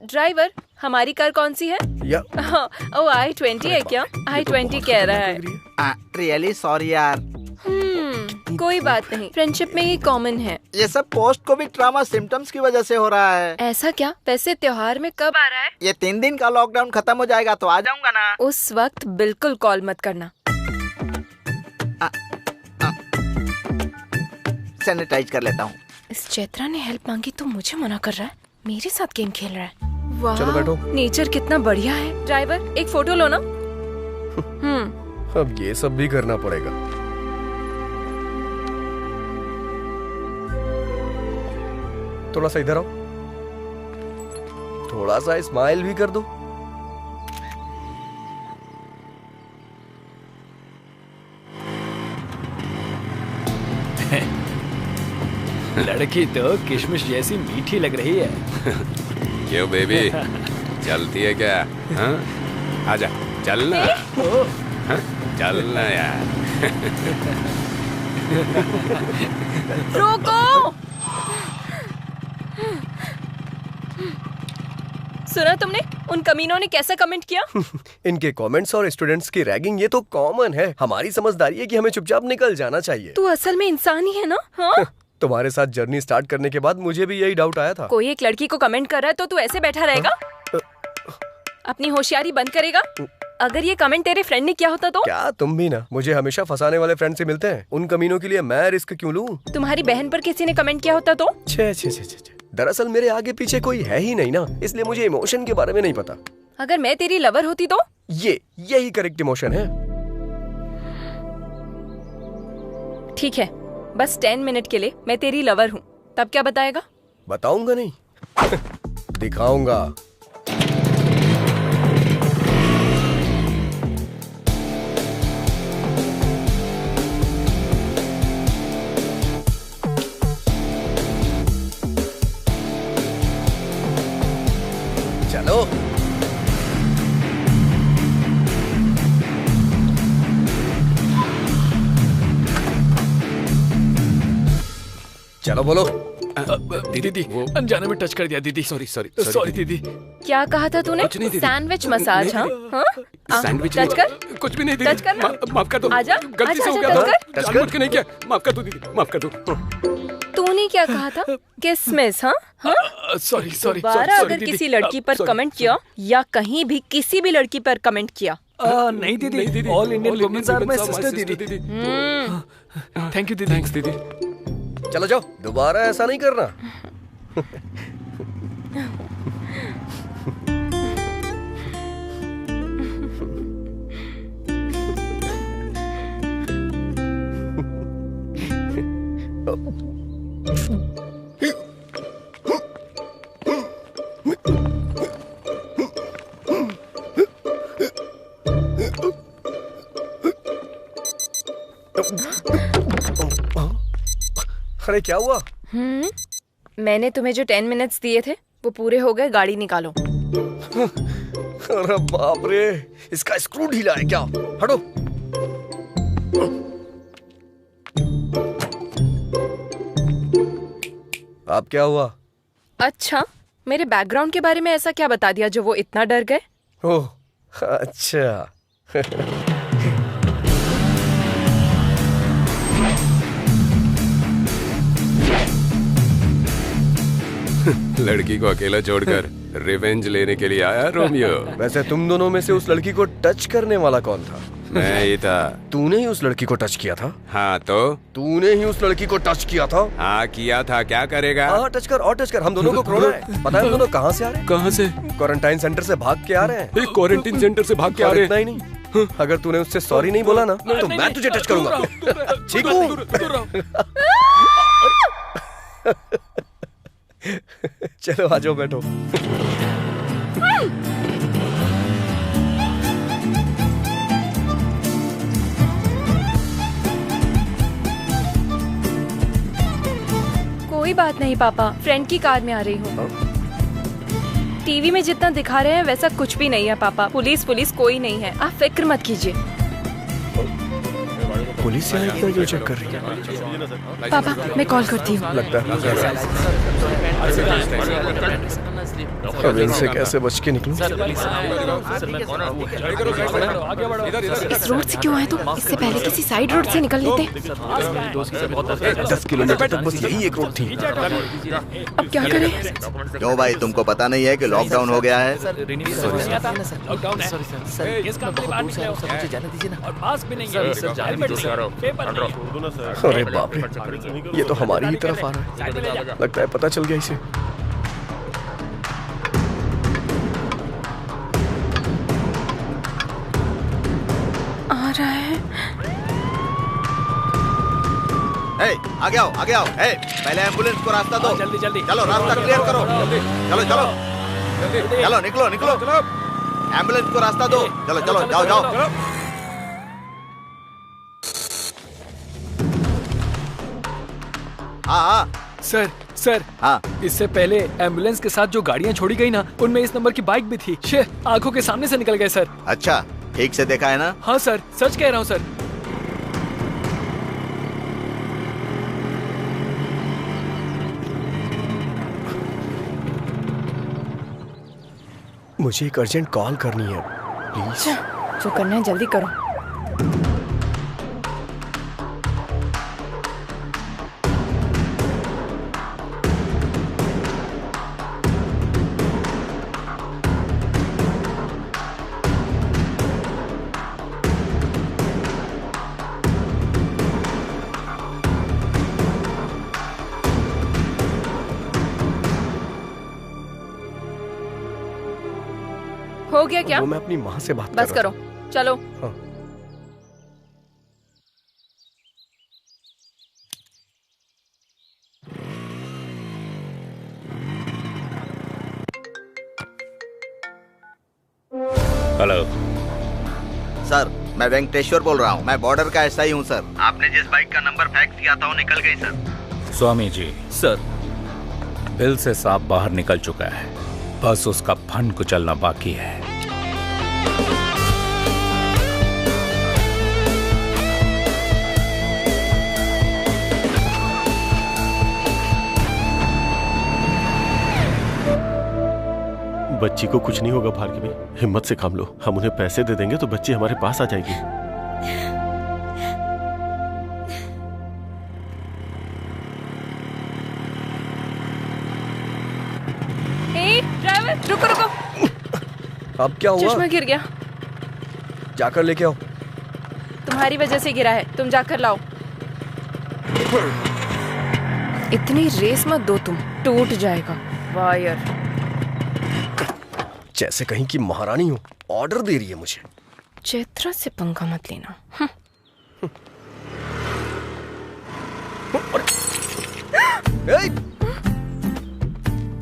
ड्राइवर, हमारी कार कौन सी है? या ओ i20 है क्या? i20 कह रहा है। रियली सॉरी यार। कोई बात नहीं, फ्रेंडशिप में ये कॉमन है। ये सब पोस्ट कोविड ट्रॉमा सिम्टम्स की वजह से हो रहा है। ऐसा क्या? वैसे त्योहार में कब आ रहा है? ये 3 दिन का लॉकडाउन खत्म हो जाएगा तो आ जाऊंगा ना। उस वक्त बिल्कुल कॉल मत करना। सैनिटाइज कर लेता हूँ। इस चैत्रा ने हेल्प मांगी तो मुझे मना कर रहा है, मेरे साथ गेम खेल रहा है। वाह, चलो बैठो। नेचर कितना बढ़िया है। ड्राइवर, एक फोटो लो ना। अब ये सब भी करना पड़ेगा। थोड़ा सा इधर आओ, थोड़ा सा स्माइल भी कर दो। लड़की तो किशमिश जैसी मीठी लग रही है। क्यों बेबी, चलती है क्या? हाँ? आजा, चलना। हाँ? चलना यार। रोको। सुना तुमने उन कमीनों ने कैसा कमेंट किया? इनके कमेंट्स और स्टूडेंट्स की रैगिंग ये तो कॉमन है। हमारी समझदारी है कि हमें चुपचाप निकल जाना चाहिए। तू असल में इंसान ही है ना? हाँ? तुम्हारे साथ जर्नी स्टार्ट करने के बाद मुझे भी यही डाउट आया था। कोई एक लड़की को कमेंट कर रहा है तो तू ऐसे बैठा रहेगा? अपनी होशियारी बंद करेगा? अगर ये कमेंट तेरे फ्रेंड ने किया होता तो? क्या तुम भी ना मुझे हमेशा फंसाने वाले फ्रेंड से मिलते हैं। उन कमीनों के लिए मैं रिस्क क्यों लूं? तुम्हारी बहन पर किसी ने कमेंट किया होता तो? छे छे छे छे। दरअसल मेरे आगे पीछे कोई है ही नहीं ना, इसलिए मुझे इमोशन के बारे में नहीं पता। अगर मैं तेरी लवर होती तो? यही करेक्ट इमोशन है। ठीक है, बस 10 मिनट के लिए मैं तेरी लवर हूँ, तब क्या बताएगा? बताऊंगा नहीं दिखाऊंगा। चलो चलो बोलो। दीदी अनजाने में टच कर दिया दीदी। सॉरी दीदी। क्या कहा था तूने? Sandwich massage? हाँ सैंडविच टच कर। कुछ भी नहीं दीदी। टच करना। माफ कर दो। आजा गलती से हो गया था। टच करके नहीं किया। माफ कर दो दीदी, माफ कर दो। तूने क्या कहा था? किसमिस? हाँ सॉरी दोबारा अगर किसी लड़की पर कमेंट किया या कहीं भी किसी भी लड़की पर कमेंट किया। नहीं दीदी, all Indian womens are my sister दीदी। थैंक यू दीदी। थैंक्स दीदी। चलो जाओ, दोबारा ऐसा नहीं करना। अरे क्या हुआ? मैंने तुम्हें जो 10 मिनट्स दिए थे वो पूरे हो गए, गाड़ी निकालो। अरे बाप रे, इसका स्क्रू ढीला है क्या? हटो। अब क्या हुआ? अच्छा, मेरे बैकग्राउंड के बारे में ऐसा क्या बता दिया जो वो इतना डर गए? ओह अच्छा। लड़की को अकेला छोड़कर रिवेंज लेने के लिए आया रोमियो। वैसे तुम दोनों में से उस लड़की को टच करने वाला कौन था? मैं ही था। तूने ही उस लड़की को टच किया था? हाँ तो? तूने ही उस लड़की को टच किया था? हाँ किया था, क्या करेगा? हाँ टच कर और टच कर, हम दोनों को कोरोना है। पता है हम दोनों कहाँ से आ रहे हैं? कहाँ से? क्वारंटाइन सेंटर से भाग के आ रहे हैं। क्वारंटाइन सेंटर से भाग के आ रहे हैं? इतना ही नहीं, अगर तूने उससे सॉरी नहीं बोला ना तो मैं तुझे टच करूंगा। ठीक हूँ? चलो आ जाओ, बैठो। कोई बात नहीं पापा, फ्रेंड की कार में आ रही हूँ। टीवी में जितना दिखा रहे हैं वैसा कुछ भी नहीं है पापा। पुलिस कोई नहीं है, आप फिक्र मत कीजिए। पुलिस यहाँ इतना क्यों चेक कर रही है? पापा मैं कॉल करती हूँ। लगता है अब इनसे कैसे बच के निकलूं? इस रोड से क्यों आए तुम? इससे पहले किसी साइड रोड से निकल लेते। 10 किलोमीटर तक बस यही एक रोड थी। अब क्या करें? क्यों भाई, तुमको पता नहीं है कि लॉकडाउन हो गया है? अरे बाप रे, ये तो हमारी ही तरफ आ रहा है। लगता है पता चल गया इसे। आ रहा है। आगे आओ, आगे आओ। पहले एम्बुलेंस को रास्ता दो। जल्दी चलो, रास्ता क्लियर करो। चलो निकलो। एम्बुलेंस को रास्ता दो। चलो जाओ। हाँ सर हाँ। इससे पहले एम्बुलेंस के साथ जो गाड़ियाँ छोड़ी गई ना, उनमें इस नंबर की बाइक भी थी। आंखों के सामने से निकल गए सर। अच्छा, ठीक से देखा है ना? हाँ सर, सच कह रहा हूँ सर। मुझे एक अर्जेंट कॉल करनी है, प्लीज। जो करना है जल्दी करो। हो गया क्या? वो मैं अपनी माँ से बात बस करो, चलो। हाँ। हेलो सर, मैं वेंकटेश्वर बोल रहा हूँ। मैं बॉर्डर का एसआई हूँ सर। आपने जिस बाइक का नंबर फैक्स किया था वो निकल गई sir. Swami ji. Sir, bill से सांप बाहर निकल चुका है, बस उसका फन कुचलना बाकी है। बच्ची को कुछ नहीं होगा भार्गवी, हिम्मत से काम लो। हम उन्हें पैसे दे देंगे तो बच्ची हमारे पास आ जाएगी। ड्राइवर रुको रुको। अब क्या हुआ? चश्मा गिर गया। जाकर लेके आओ। तुम्हारी वजह से गिरा है, तुम जाकर लाओ। इतनी रेस मत दो तुम, टूट जाएगा वायर। जैसे कहीं की महारानी हो, ऑर्डर दे रही है मुझे। चैत्रा से पंगा मत लेना।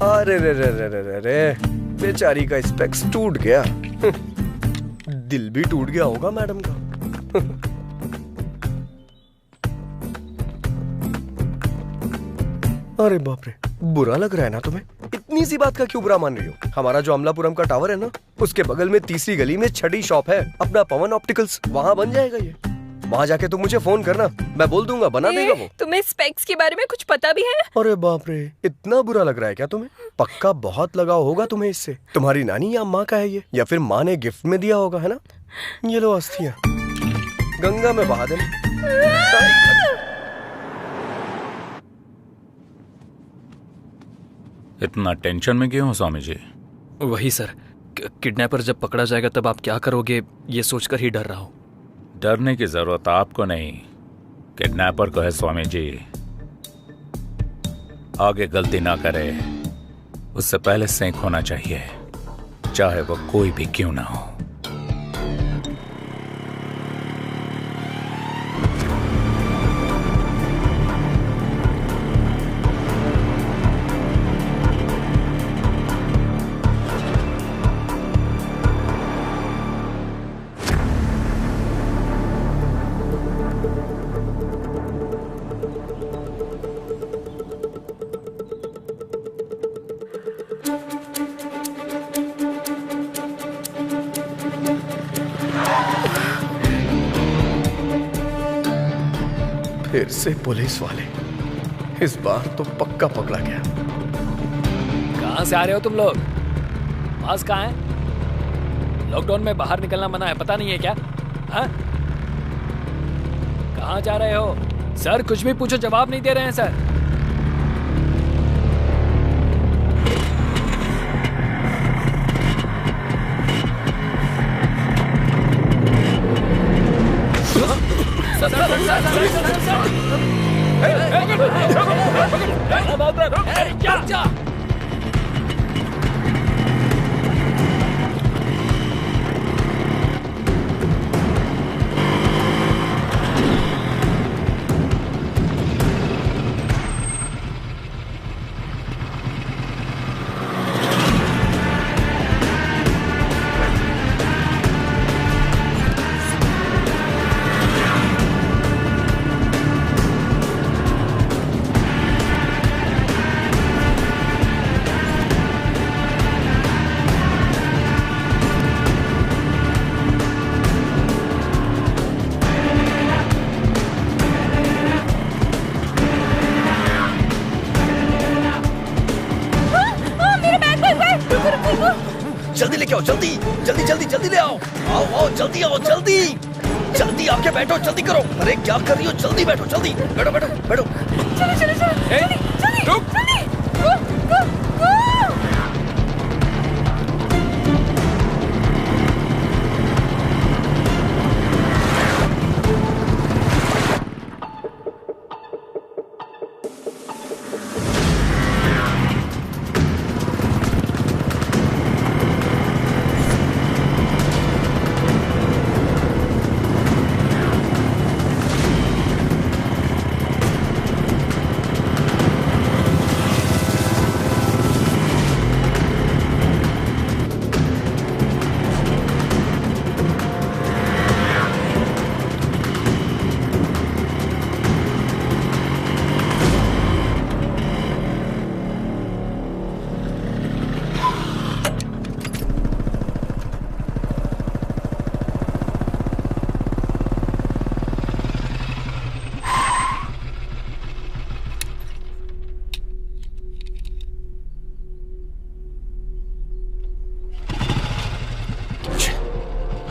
अरे रे रे रे रे रे रे, बेचारी का स्पेक्स टूट गया। दिल भी टूट गया होगा मैडम का। अरे बाप रे, बुरा लग रहा है ना तुम्हें? इतनी सी बात का क्यों बुरा मान रही हो? हमारा जो अमलापुरम का टावर है ना, उसके बगल में तीसरी गली में छठी शॉप है अपना पवन ऑप्टिकल्स, वहाँ बन जाएगा ये। वहाँ जाके तुम मुझे फोन करना, मैं बोल दूंगा, बना देगा वो। तुम्हें स्पेक्स के बारे में कुछ पता भी है? अरे बाप रे, इतना बुरा लग रहा है क्या तुम्हें? पक्का बहुत लगाव होगा तुम्हें इससे। तुम्हारी नानी या माँ का है ये, या फिर माँ ने गिफ्ट में दिया होगा, है ना? ये लो अस्थियाँ, गंगा में बहा देना। इतना टेंशन में क्यों हो स्वामी जी? वही सर, किडनैपर जब पकड़ा जाएगा तब आप क्या करोगे, ये सोचकर ही डर रहा हूँ। डरने की जरूरत आपको नहीं, किडनैपर को है स्वामी जी। आगे गलती ना करे, उससे पहले सेंक होना चाहिए, चाहे वो कोई भी क्यों ना हो। फिर से पुलिस वाले, इस बार तो पक्का पकड़ा गया। कहाँ से आ रहे हो तुम लोग? मास्क कहाँ है? लॉकडाउन में बाहर निकलना मना है, पता नहीं है क्या? हाँ? कहाँ जा रहे हो? सर कुछ भी पूछो जवाब नहीं दे रहे हैं सर। आओ जल्दी जल्दी जल्दी जल्दी ले आओ। आओ आओ जल्दी आओ जल्दी जल्दी आके बैठो जल्दी करो। अरे क्या कर रही हो, जल्दी बैठो जल्दी बैठो बैठो बैठो। चलो चलो चलो जल्दी जल्दी जल्दी गो गो गो।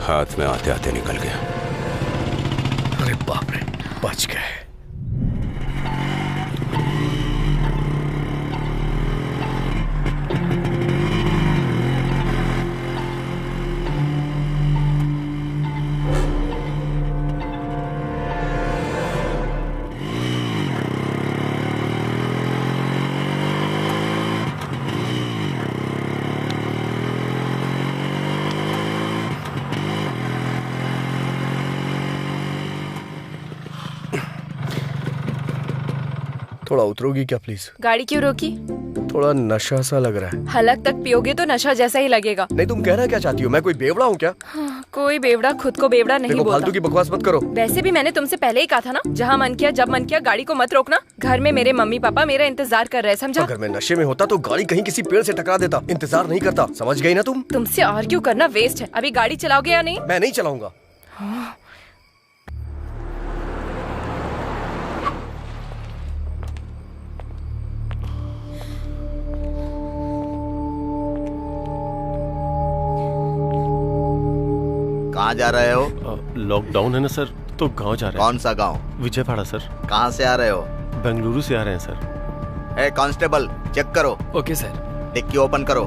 हाथ में आते आते निकल गया। अरे बाप रे, बच गए। थोड़ा उतरोगी क्या प्लीज? गाड़ी क्यों रोकी? थोड़ा नशा सा लग रहा है। हलक तक पियोगे तो नशा जैसा ही लगेगा। नहीं, तुम कहना क्या चाहती हो? मैं कोई बेवड़ा हूँ क्या? हाँ, कोई बेवड़ा खुद को बेवड़ा नहीं बोलता। फालतू की बकवास मत करो। वैसे भी मैंने तुमसे पहले ही कहा था ना, जहाँ मन किया जब मन किया गाड़ी को मत रोकना। घर में मेरे मम्मी पापा मेरा इंतजार कर रहे हैं, समझा? अगर मैं नशे में होता तो गाड़ी कहीं किसी पेड़ से टकरा देता, इंतजार नहीं करता। समझ गई ना तुम? तुमसे आर्ग्यू करना वेस्ट है। अभी गाड़ी चलाओगे या नहीं? मैं नहीं चलाऊंगा। कहाँ जा रहे हो? लॉकडाउन है ना सर, तो गांव जा रहे हैं। कौन सा गांव? विजयवाड़ा सर। कहाँ से आ रहे हो? बेंगलुरु से आ रहे हैं सर। ए कांस्टेबल, चेक करो। Okay sir. डिक्की ओपन करो।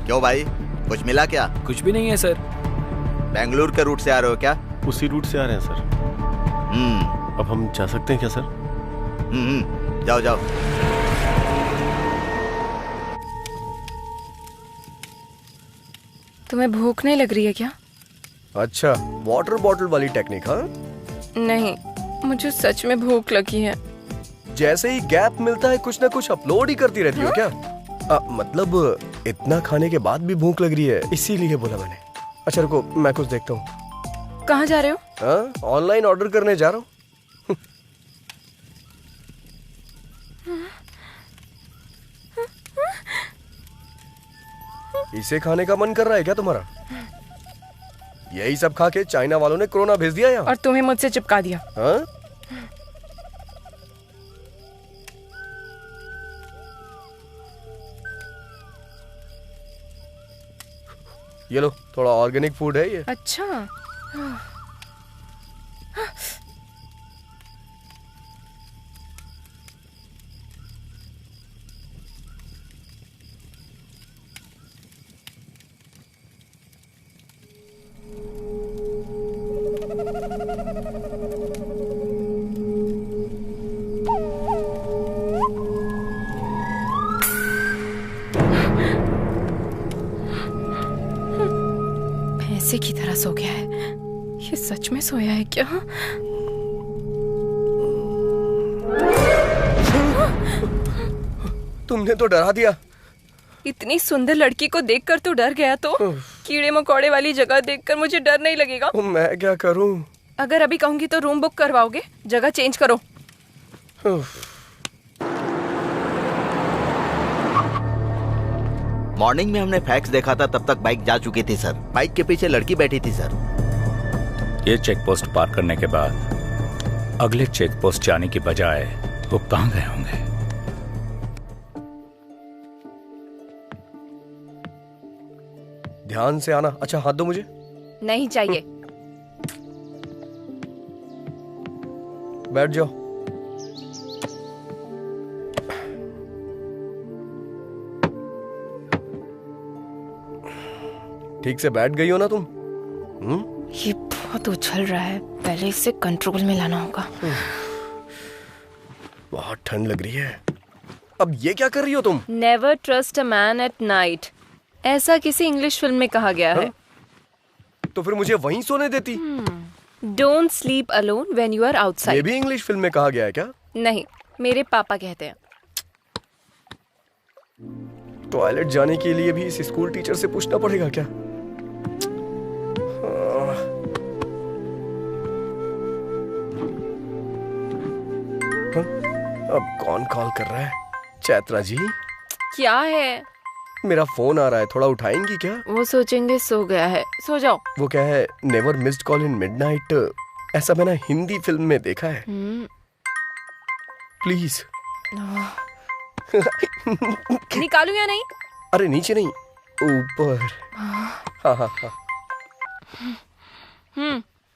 क्यों भाई, कुछ मिला क्या? कुछ भी नहीं है सर। बेंगलुरु के रूट से आ रहे हो क्या? उसी रूट से आ रहे हैं सर। अब हम जा सकते हैं क्या सर? जाओ जाओ। तुम्हें भूख नहीं लग रही है क्या? अच्छा, वाटर बॉटल वाली टेक्निक? हाँ नहीं, मुझे सच में भूख लगी है। जैसे ही गैप मिलता है कुछ ना कुछ अपलोड ही करती रहती हो क्या? मतलब इतना खाने के बाद भी भूख लग रही है, इसीलिए बोला मैंने। अच्छा रुको, मैं कुछ देखता हूँ। कहाँ जा रहे हो? ऑनलाइन ऑर्डर करने जा रहा हूँ। इसे खाने का मन कर रहा है क्या तुम्हारा? यही सब खा के चाइना वालों ने कोरोना भेज दिया यहाँ। और तुम्हें मुझसे चिपका दिया। हाँ? ये लो, थोड़ा ऑर्गेनिक फूड है ये। अच्छा। भैंसे की तरह सो गया है। ये सच में सोया है क्या? तुमने तो डरा दिया। इतनी सुंदर लड़की को देखकर तो डर गया, तो कीड़े मकोड़े वाली जगह देखकर मुझे डर नहीं लगेगा? मैं क्या करूं? अगर अभी कहूंगी तो रूम बुक करवाओगे? जगह चेंज करो। मॉर्निंग में हमने फैक्स देखा था, तब तक बाइक जा चुकी थी सर। बाइक के पीछे लड़की बैठी थी सर। ये चेक पोस्ट पार करने के बाद अगले चेक पोस्ट जाने की बजाय वो कहाँ गए होंगे? ध्यान से आना। अच्छा हाथ दो मुझे। नहीं चाहिए। बैठ जाओ। ठीक से बैठ गई हो ना तुम? ये बहुत उछल रहा है, पहले इसे कंट्रोल में लाना होगा। बहुत ठंड लग रही है। अब ये क्या कर रही हो तुम? Never trust a man at night, ऐसा किसी इंग्लिश फिल्म में कहा गया है। तो फिर मुझे वहीं सोने देती। Don't sleep alone when you are outside. ये भी इंग्लिश फिल्म में कहा गया है क्या? नहीं, मेरे पापा कहते हैं। टॉयलेट जाने के लिए भी इस स्कूल टीचर से पूछना पड़ेगा क्या? अब कौन कॉल कर रहा है? चैत्रा जी? क्या है? मेरा फोन आ रहा है, थोड़ा उठाएंगी क्या? वो सोचेंगे सो गया है, सो जाओ। वो क्या है, never missed call in midnight, ऐसा मैंने हिंदी फिल्म में देखा है। प्लीज। निकालूं या नहीं? अरे नीचे नहीं, ऊपर। हाँ हाँ हाँ।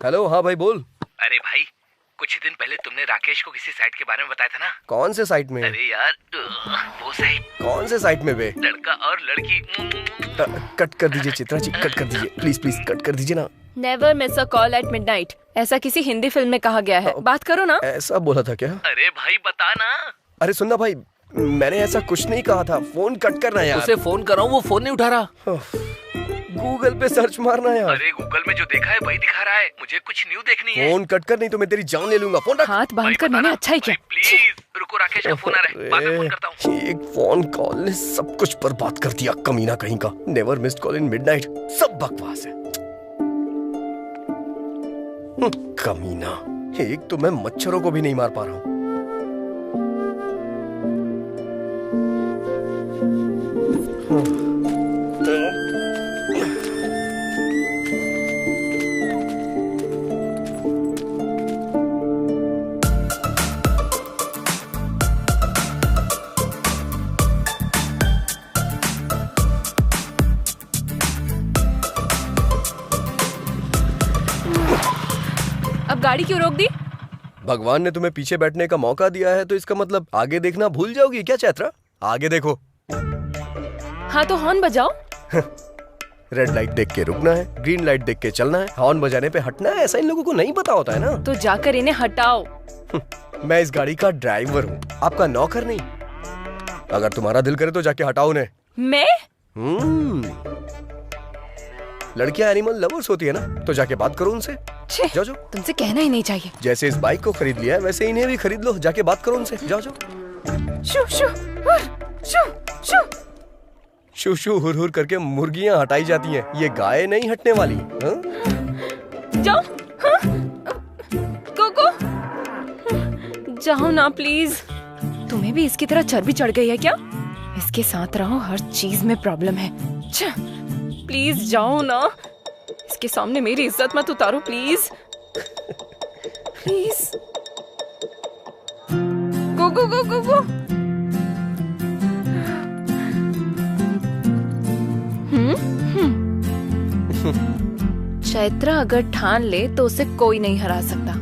हेलो, हाँ भाई बोल। अरे भाई, कुछ दिन पहले तुमने राकेश को किसी साइट के बारे में बताया था ना? कौन से साइट में? अरे यार, वो साइट। कौन से साइट में बे? लड़का और लड़की। कट कर दीजिए चित्रा जी, कट कर दीजिए प्लीज प्लीज, कट कर दीजिए ना। Never miss a call at midnight, ऐसा किसी हिंदी फिल्म में कहा गया है। बात करो ना। ऐसा बोला था क्या? अरे भाई बता ना। अरे सुनना भाई, मैंने ऐसा कुछ नहीं कहा था। फोन कट करना यार। उसे फोन कर रहा हूँ, वो फोन नहीं उठा रहा। गूगल पे सर्च मारना यार। अरे गूगल में जो देखा है वही दिखा रहा है, मुझे कुछ न्यू देखनी है। फोन कट कर, नहीं तो मैं तेरी जान ले लूंगा। फोन रख। हाथ बांध कर मैंने अच्छा ही किया। प्लीज रुको, राकेश का फोन आ रहा है, बाद में फोन करता हूँ। एक फोन कॉल ने सब कुछ बर्बाद कर दिया, कमीना कहीं का। Never missed call in midnight, सब बकवास है। कमीना, एक तो मैं मच्छरों को भी नहीं मार पा रहा हूँ। अब गाड़ी क्यों रोक दी? भगवान ने तुम्हें पीछे बैठने का मौका दिया है, तो इसका मतलब आगे देखना भूल जाओगी क्या चैत्रा? आगे देखो। हाँ तो हॉर्न बजाओ। रेड लाइट देख के रुकना है, ग्रीन लाइट देख के चलना है, हॉर्न बजाने पे हटना है, ऐसा इन लोगों को नहीं पता होता है ना। तो जाकर इन्हें हटाओ। मैं इस गाड़ी का ड्राइवर हूँ, आपका नौकर नहीं। अगर तुम्हारा दिल करे तो जाके हटाओ उन्हें। मैं? लड़कियां एनिमल लवर्स होती है ना, तो जाके बात करो उनसे। जाओ जाओ। तुमसे कहना ही नहीं चाहिए। जैसे इस बाइक को खरीद लिया है, वैसे इन्हें भी खरीद लो, जाके बात करो उनसे। जाओ जाओ। शू शू शू शू शू शू हुर हुर करके मुर्गियां हटाई जाती हैं, ये गाय नहीं हटने वाली। जाओ। कोको जाओ ना प्लीज। तुम्हें भी इसकी तरह चर्बी चढ़ गई है क्या? इसके साथ रहो, हर चीज में प्रॉब्लम है। प्लीज जाओ ना, इसके सामने मेरी इज्जत मत उतारो प्लीज। प्लीज गो गो गो गो गो। चैत्रा अगर ठान ले तो उसे कोई नहीं हरा सकता।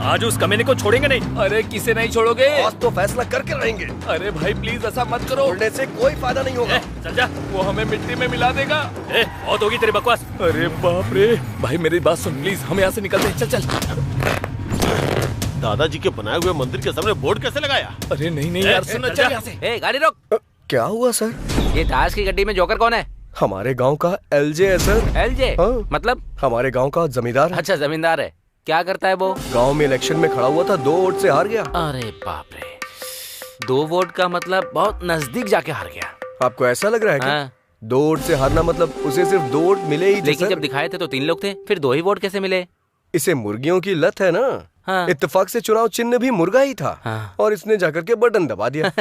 आज उस कमीने को छोड़ेंगे नहीं। अरे किसे नहीं छोड़ोगे? आज तो फैसला करके रहेंगे। अरे भाई प्लीज ऐसा मत करो। छोड़ने से कोई फायदा नहीं होगा। चल जा। वो हमें मिट्टी में मिला देगा। बहुत होगी तेरी बकवास। अरे बाप रे। भाई मेरी बात सुन प्लीज, हम यहाँ से निकलते हैं। चल चल। दादाजी के बनाए हुए मंदिर के सामने बोर्ड कैसे लगाया? अरे नहीं यार सुन, चल यहाँ से। गाड़ी रोक। क्या हुआ सर? ये ताश की गड्डी में जोकर कौन है? हमारे गांव का एलजे है सर। एलजे? हाँ। मतलब? हमारे गांव का जमींदार। अच्छा जमींदार है। क्या करता है वो? गांव में इलेक्शन में खड़ा हुआ था, 2 वोट से हार गया। अरे बाप रे, 2 वोट का मतलब बहुत नजदीक जाके हार गया। आपको ऐसा लग रहा है क्या? 2 वोट से हारना मतलब उसे सिर्फ 2 वोट मिले ही। लेकिन जब दिखाए थे तो 3 लोग थे, फिर 2 ही वोट कैसे मिले? इसे मुर्गियों की लत है ना। हाँ। इत्तेफाक से चुनाव चिन्ह भी मुर्गा ही था। हाँ। और इसने जाकर के बटन दबा दिया।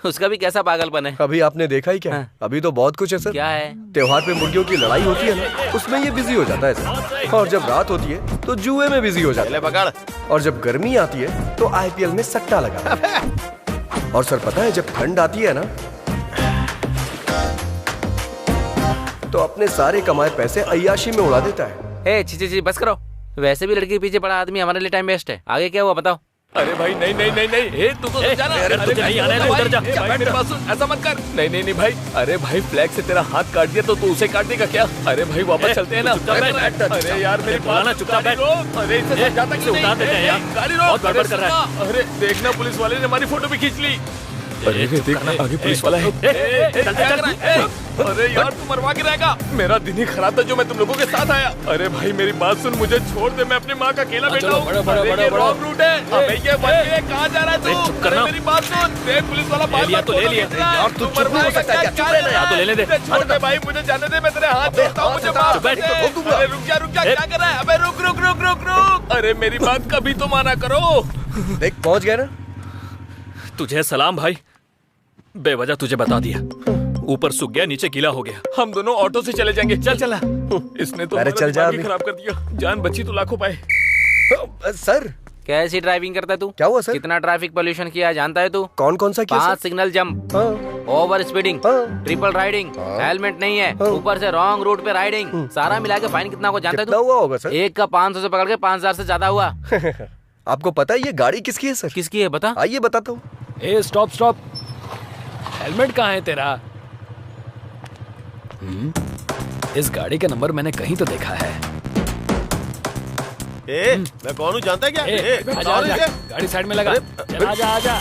उसका भी कैसा पागलपन है। अभी आपने देखा ही क्या? हाँ। अभी तो बहुत कुछ है सर। क्या है? त्योहार पे मुर्गियों की लड़ाई होती है ना, उसमें ये बिजी हो जाता है सर। और जब रात होती है तो जुए में बिजी हो जाता है। पकड़। और जब गर्मी आती है तो IPL में सट्टा लगा। और सर पता है जब ठंड आती है ना तो अपने सारे कमाए पैसे अय्याशी में उड़ा देता है। ची बस करो। वैसे भी लड़की के पीछे पड़ा आदमी हमारे लिए टाइम वेस्ट है। आगे क्या हुआ बताओ? अरे भाई नहीं तू तो समझा ना। अरे नहीं आने दे, उधर जा। भाई मेरी बात सुन, ऐसा मत कर। नहीं भाई। अरे भाई फ्लैग से तेरा हाथ काट दिया तो तू उसे काट देगा क्या? अरे भाई वापस चलते हैं ना। अरे यार मेरी बात चुपचाप बैठ। अरे इसे समझाता क्यों नहीं? उतार देते हैं यार। गाड़ी बहुत रोक। गड़बड़ कर रहा है। अरे देखना पुलिस वाले ने हमारी फोटो भी खींच ली। अरे देखना आगे पुलिस वाला है। अरे यार तू मरवा के रहेगा। मेरा दिन ही खराब था जो मैं तुम लोगों के साथ आया। अरे भाई मेरी बात सुन, मुझे छोड़ दे, मैं अपनी माँ का अकेला बेटा हूँ। ये रॉन्ग रूट है। कहाँ जा रहा है तू? मेरी बात सुन। देख पुलिस वाला बात ले लिया। यार तू चुप नहीं हो सकता क्या? चुप रहना। तो लेने दे। छोड़ दे भाई, मुझे जाने दे। मैं तेरे हाथ जोड़ता हूँ, मुझे माफ कर दे। अरे रुक जा क्या कर रहा है? अबे रुक। अरे मेरी बात कभी तो माना करो। देख पहुंच गया ना। तुझे सलाम भाई, बेवजह तुझे बता दिया। ऊपर सूख गया, नीचे गीला हो गया। हम दोनों ऑटो से चले जाएंगे। चल। इसने तो अरे चल जा, खराब कर दिया। जान बची तो लाखों पाए। सर कैसी ड्राइविंग करता है तू? क्या हुआ सर? कितना ट्रैफिक पोल्यूशन किया जानता है तू? कौन सा किया? 5 signal jump, over speeding, triple riding, helmet नहीं है, ऊपर से रॉन्ग रूट पे राइडिंग। सारा मिला के फाइन कितना को जानता है तू? हुआ होगा सर? एक का 500 से पकड़ के 5000 से ज्यादा हुआ। आपको पता है ये गाड़ी किसकी है सर? किसकी है बता? आइए बताता हूँ। ए स्टॉप। हेलमेट कहाँ है तेरा? इस गाड़ी का नंबर मैंने कहीं तो देखा है। मैं कौन हूँ जानता है क्या? आजा। गाड़ी साइड में लगा। आजा।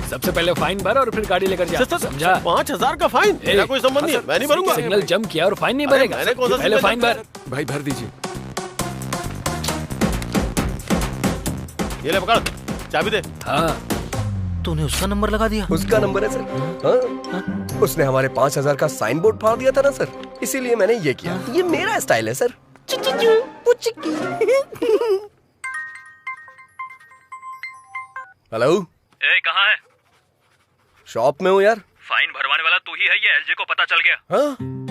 सबसे पहले फाइन भर और फिर गाड़ी लेकर जा। समझा? 5000 का फाइन? मेरा कोई संबंध नहीं है, मैं नहीं भरूंगा। सिग्नल जंप किया और फाइन नहीं भरेगा। पहले फाइन भर। भाई भर दीजिए। ये ले पकड़, चाबी दे। हाँ तूने उसका नंबर लगा दिया? उसका नंबर है सर। हाँ? उसने हमारे 5000 का साइन बोर्ड फाड़ दिया था ना सर, इसीलिए मैंने ये किया। ये मेरा स्टाइल है सर। हेलो। ए कहाँ है? शॉप में हूँ यार। फाइन भरवाने वाला तू ही है, ये एलजे को पता चल गया।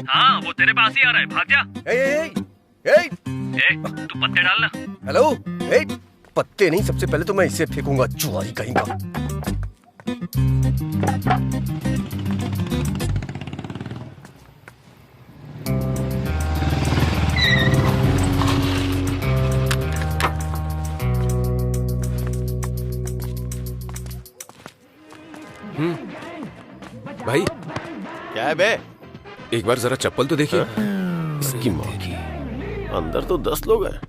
हाँ वो तेरे पास ही आ रहा है, भाग जा। ए, तू पत्ते डालना। हेलो। पत्ते नहीं, सबसे पहले तो मैं इसे फेंकूंगा, जुआरी कहीं का। भाई क्या है बे? एक बार जरा चप्पल तो देखिए। इसकी माँ की। अंदर तो 10 लोग हैं।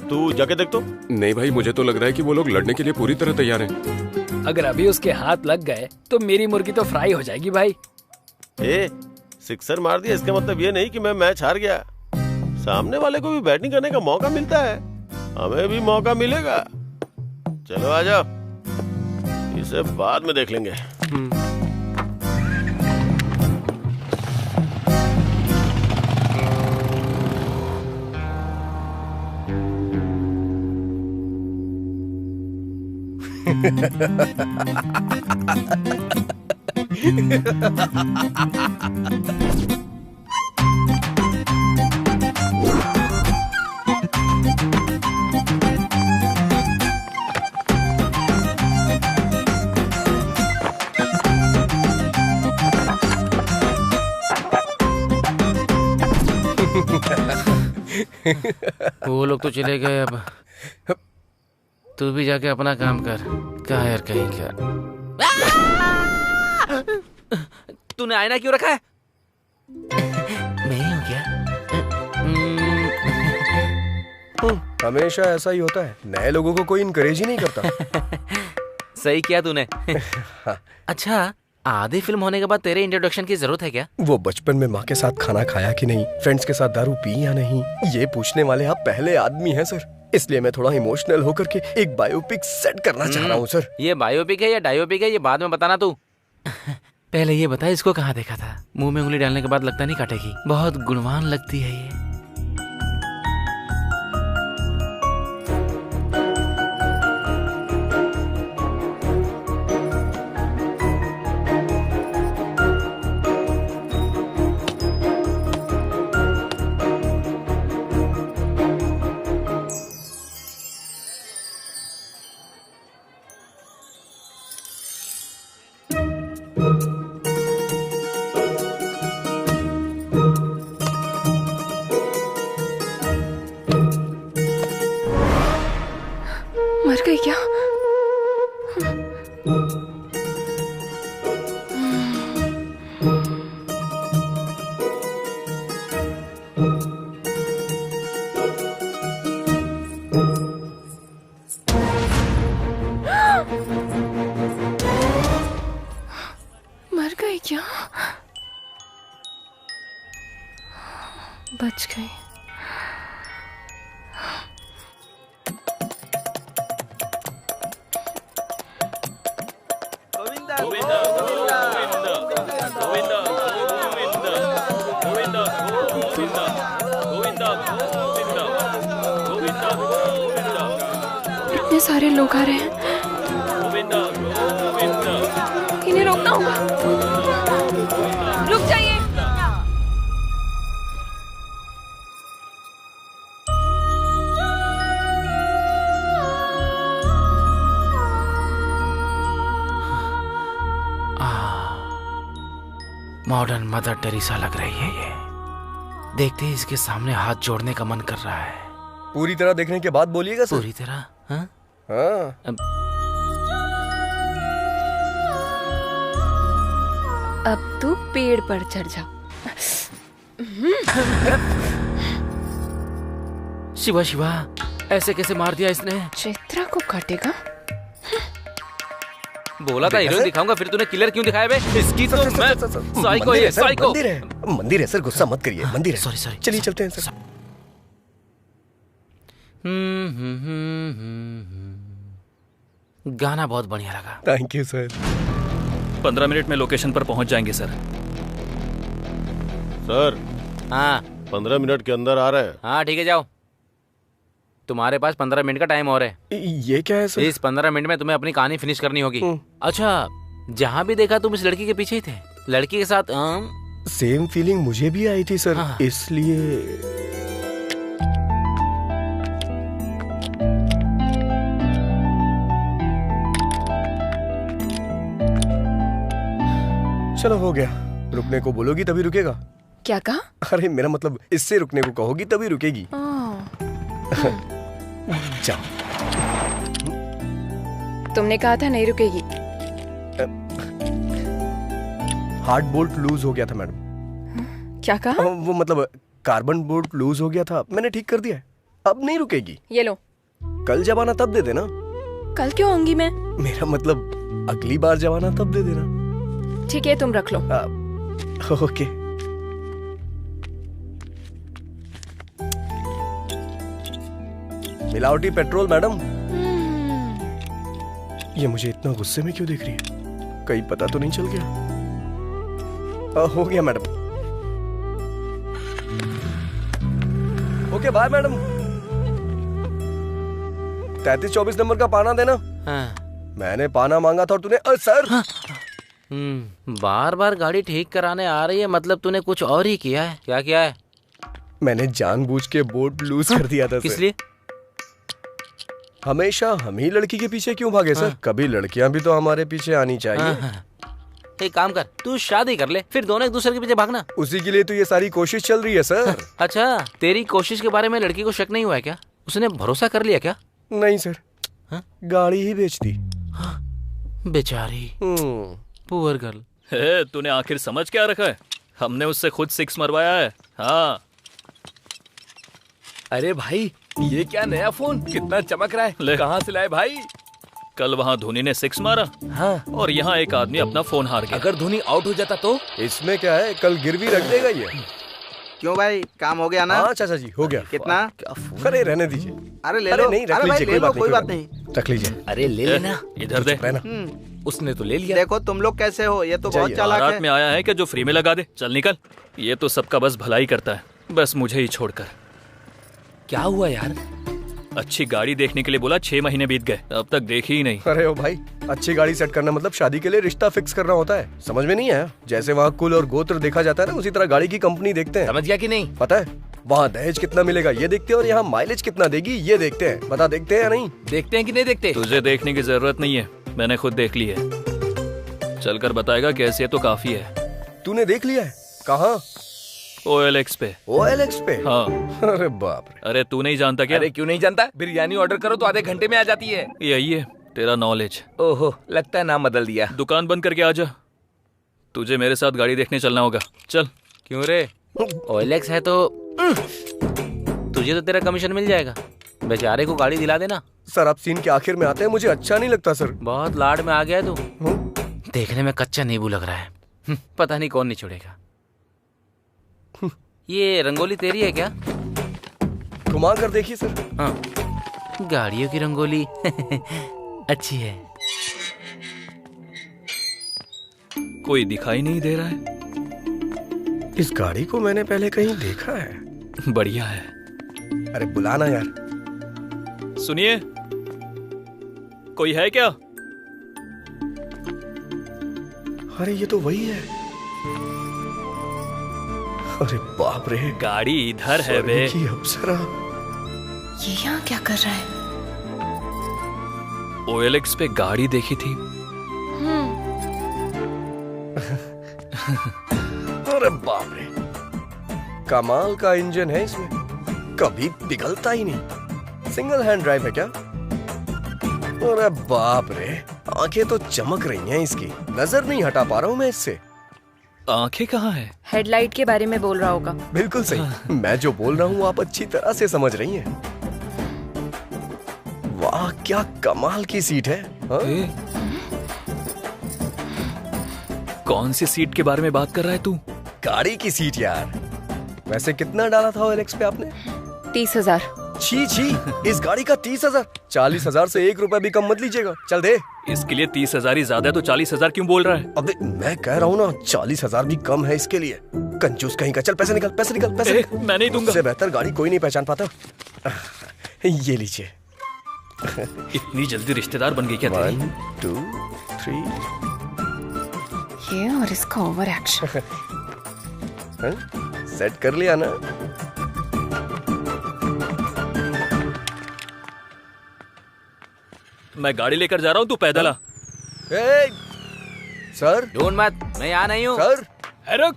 तू जाके देख तो। नहीं भाई, मुझे तो लग रहा है कि वो लोग लड़ने के लिए पूरी तरह तैयार हैं। अगर अभी उसके हाथ लग गए तो मेरी मुर्गी तो फ्राई हो जाएगी भाई। सिक्सर मार दिया इसका मतलब ये नहीं कि मैं मैच हार गया। सामने वाले को भी बैटिंग करने का मौका मिलता है, हमें भी मौका मिलेगा। चलो आ जाओ, इसे बाद में देख लेंगे। वो लोग तो चले गए, अब तू भी जाके अपना काम कर। क्या यार कहीं क्या। तूने आईना क्यों रखा है? मैं ही हूँ क्या? हमेशा ऐसा ही होता है, नए लोगों को कोई इनकरेज ही नहीं करता। सही किया तूने। अच्छा, आधी फिल्म होने के बाद तेरे इंट्रोडक्शन की जरूरत है क्या? वो बचपन में माँ के साथ खाना खाया कि नहीं, फ्रेंड्स के साथ दारू पी या नहीं, ये पूछने वाले आप पहले आदमी हैं सर। इसलिए मैं थोड़ा इमोशनल होकर के एक बायोपिक सेट करना चाह रहा हूँ सर। ये बायोपिक है या डायोपिक है, ये बाद में बताना तू। पहले ये बता, इसको कहाँ देखा था? मुंह में उंगली डालने के बाद लगता नहीं काटेगी। बहुत गुणवान लगती है ये। मर गई क्या? मर गई क्या? बच गई। इतने सारे लोग आ रहे हैं, इन्हें रोकना होगा। रुक जाइए। मॉडर्न मदर टेरेसा लग रही है ये। देखते ही इसके सामने हाथ जोड़ने का मन कर रहा है। पूरी तरह देखने के बाद बोलिएगा सर। पूरी तरह? हाँ? हाँ। अब तू पेड़ पर चढ़ जा। शिवा शिवा, ऐसे कैसे मार दिया इसने? चैत्रा को काटेगा? बोला था हीरोइन दिखाऊंगा, फिर तूने किलर क्यों दिखाया बे? इसकी तो मैं साइको है, साइको। मंदिर है सर, गुस्सा मत करिए। मंदिर है। Sorry sorry. चलिए चलते हैं सर। गाना बहुत बढ़िया लगा। Thank you sir. 15 मिनट में लोकेशन पर पहुंच जाएंगे सर। सर। हाँ 15 मिनट के अंदर आ रहे हैं। हाँ ठीक है, जाओ। तुम्हारे पास 15 मिनट का टाइम और है। ये क्या है सर? इस 15 मिनट में तुम्हें अपनी कहानी फिनिश करनी होगी। अच्छा, जहाँ भी देखा तुम इस लड़की के पीछे ही थे। लड़की के साथ सेम फीलिंग मुझे भी आई थी सर। हाँ। इसलिए चलो हो गया। रुकने को बोलोगी तभी रुकेगा। क्या कहा? अरे मेरा मतलब इससे रुकने को कहोगी तभी रुकेगी। जाओ। तुमने कहा था नहीं रुकेगी। हार्ड बोल्ट लूज हो गया था मैडम। क्या कहा? वो मतलब कार्बन बोल्ट लूज हो गया था, मैंने ठीक कर दिया है। अब नहीं रुकेगी। ये लो। कल जब आना तब दे देना। कल क्यों आऊंगी मैं? मेरा मतलब अगली बार जब आना तब दे देना। ठीक है, तुम रख लो। ओके। मिलावटी पेट्रोल मैडम। ये मुझे इतना गुस्से में क्यों देख रही है? कहीं पता तो नहीं चल गया? हो गया madam. Okay bye madam. 33-24 number का पाना देना। हाँ। मैंने पाना मांगा था और तूने सर। हाँ। बार बार गाड़ी ठीक कराने आ रही है, मतलब तूने कुछ और ही किया है। क्या किया है? मैंने जानबूझ के बोर्ड लूज कर दिया था। किस लिए? हमेशा हम ही लड़की के पीछे क्यों भागे सर? कभी लड़कियां भी तो हमारे पीछे आनी चाहिए। एक काम कर, तू शादी कर ले, फिर दोनों एक दूसरे के पीछे भागना। उसी के लिए तो ये सारी कोशिश चल रही है सर। अच्छा, तेरी कोशिश के बारे में लड़की को शक नहीं हुआ है क्या? उसने भरोसा कर लिया क्या? नहीं सर, गाड़ी ही बेच दी। बेचारी पुअर गर्ल। तूने आखिर समझ क्या रखा है? हमने उससे खुद 6 मरवाया है। हाँ। अरे भाई, ये क्या नया फोन, कितना चमक रहा है, कहाँ से लाए भाई? कल वहाँ धोनी ने 6 मारा। हाँ। और यहाँ एक आदमी अपना फोन हार गया। अगर धोनी आउट हो जाता तो? इसमें क्या है, कल गिरवी रख देगा ये। क्यों भाई, काम हो गया ना? हाँ चाचा जी, हो गया। कितना? अरे रहने दीजिए। अरे ले लो। नहीं, रख लीजिए, कोई बात नहीं। रख लीजिए। अरे ले लेना। इधर दे। उसने तो ले लिया। देखो तुम लोग कैसे हो, ये तो बहुत चालाक है। रात में आया है कि जो फ्री में लगा दे। चल निकल। ये तो सबका बस भलाई करता है, बस मुझे ही छोड़कर। क्या हुआ यार? अच्छी गाड़ी देखने के लिए बोला, 6 महीने बीत गए, अब तक देखी ही नहीं। अरे ओ भाई, अच्छी गाड़ी सेट करना मतलब शादी के लिए रिश्ता फिक्स करना होता है, समझ में नहीं आया? जैसे वहाँ कुल और गोत्र देखा जाता है ना, उसी तरह गाड़ी की कंपनी देखते हैं। समझ गया कि नहीं? पता है, वहाँ दहेज कितना मिलेगा ये देखते हैं, और यहाँ माइलेज कितना देगी ये देखते हैं। बता, देखते हैं या नहीं? देखते हैं कि नहीं देखते? तुझे देखने की जरूरत नहीं है, मैंने खुद देख ली है। चलकर बताएगा कैसे, तो काफी है। तूने देख लिया है? कहाँ? OLX पे। OLX पे? हाँ। अरे बाप रे। अरे तू नहीं जानता क्या? अरे क्यों नहीं जानता? बिरयानी ऑर्डर करो तो आधे घंटे में आ जाती है। यही है तेरा नॉलेज। ओहो, लगता है नाम बदल दिया। दुकान बंद करके आ जा, तुझे मेरे साथ गाड़ी देखने चलना होगा। चल। क्यों रे? OLX है तो तुझे तो तेरा कमीशन मिल जाएगा। बेचारे को गाड़ी दिला देना। सर आप सीन के आखिर में आते हैं, मुझे अच्छा नहीं लगता सर। बहुत लाड में आ गया है तू। देखने में कच्चा नींबू लग रहा है, पता नहीं कौन नहीं छोड़ेगा। ये रंगोली तेरी है क्या? घुमा कर देखिए सर। हाँ, गाड़ियों की रंगोली अच्छी है। कोई दिखाई नहीं दे रहा है। इस गाड़ी को मैंने पहले कहीं देखा है। बढ़िया है। अरे बुलाना यार। सुनिए, कोई है क्या? अरे ये तो वही है। अरे बाप रे, गाड़ी इधर है बे। अप्सरा, ये यहाँ क्या कर रहा है? OLX पे गाड़ी देखी थी। अरे बाप रे, कमाल का इंजन है इसमें, कभी पिघलता ही नहीं। सिंगल हैंड ड्राइव है क्या? अरे बाप रे, आंखें तो चमक रही हैं इसकी, नजर नहीं हटा पा रहा हूँ मैं इससे। आंखें कहाँ है? हेडलाइट के बारे में बोल रहा होगा। बिल्कुल सही। मैं जो बोल रहा हूँ आप अच्छी तरह से समझ रही हैं। वाह क्या कमाल की सीट है। कौन सी सीट के बारे में बात कर रहा है तू? गाड़ी की सीट यार। वैसे कितना डाला था OLX पे आपने? 30,000। छी छी, इस गाड़ी का 30,000? 40,000 से 1 रुपया भी कम मत लीजिएगा। चल दे। इसके लिए 30,000 ही ज्यादा है, तो 40,000 क्यों बोल रहा है? अबे मैं कह रहा हूँ ना, 40,000 भी कम है इसके लिए। कंजूस कहीं का। चल पैसे निकल, पैसे निकल, पैसे निकल। मैं नहीं दूंगा। इससे बेहतर गाड़ी कोई नहीं पहचान पाता। ये लीजिए। इतनी जल्दी रिश्तेदार बन गई क्या तेरी? 1 2 3। ये और इसका ओवर एक्शन। सेट कर लिया ना? मैं गाड़ी लेकर जा रहा हूँ, तू पैदल आ। सर ढूंढ मत, मैं यहाँ नहीं हूँ। सर रुक।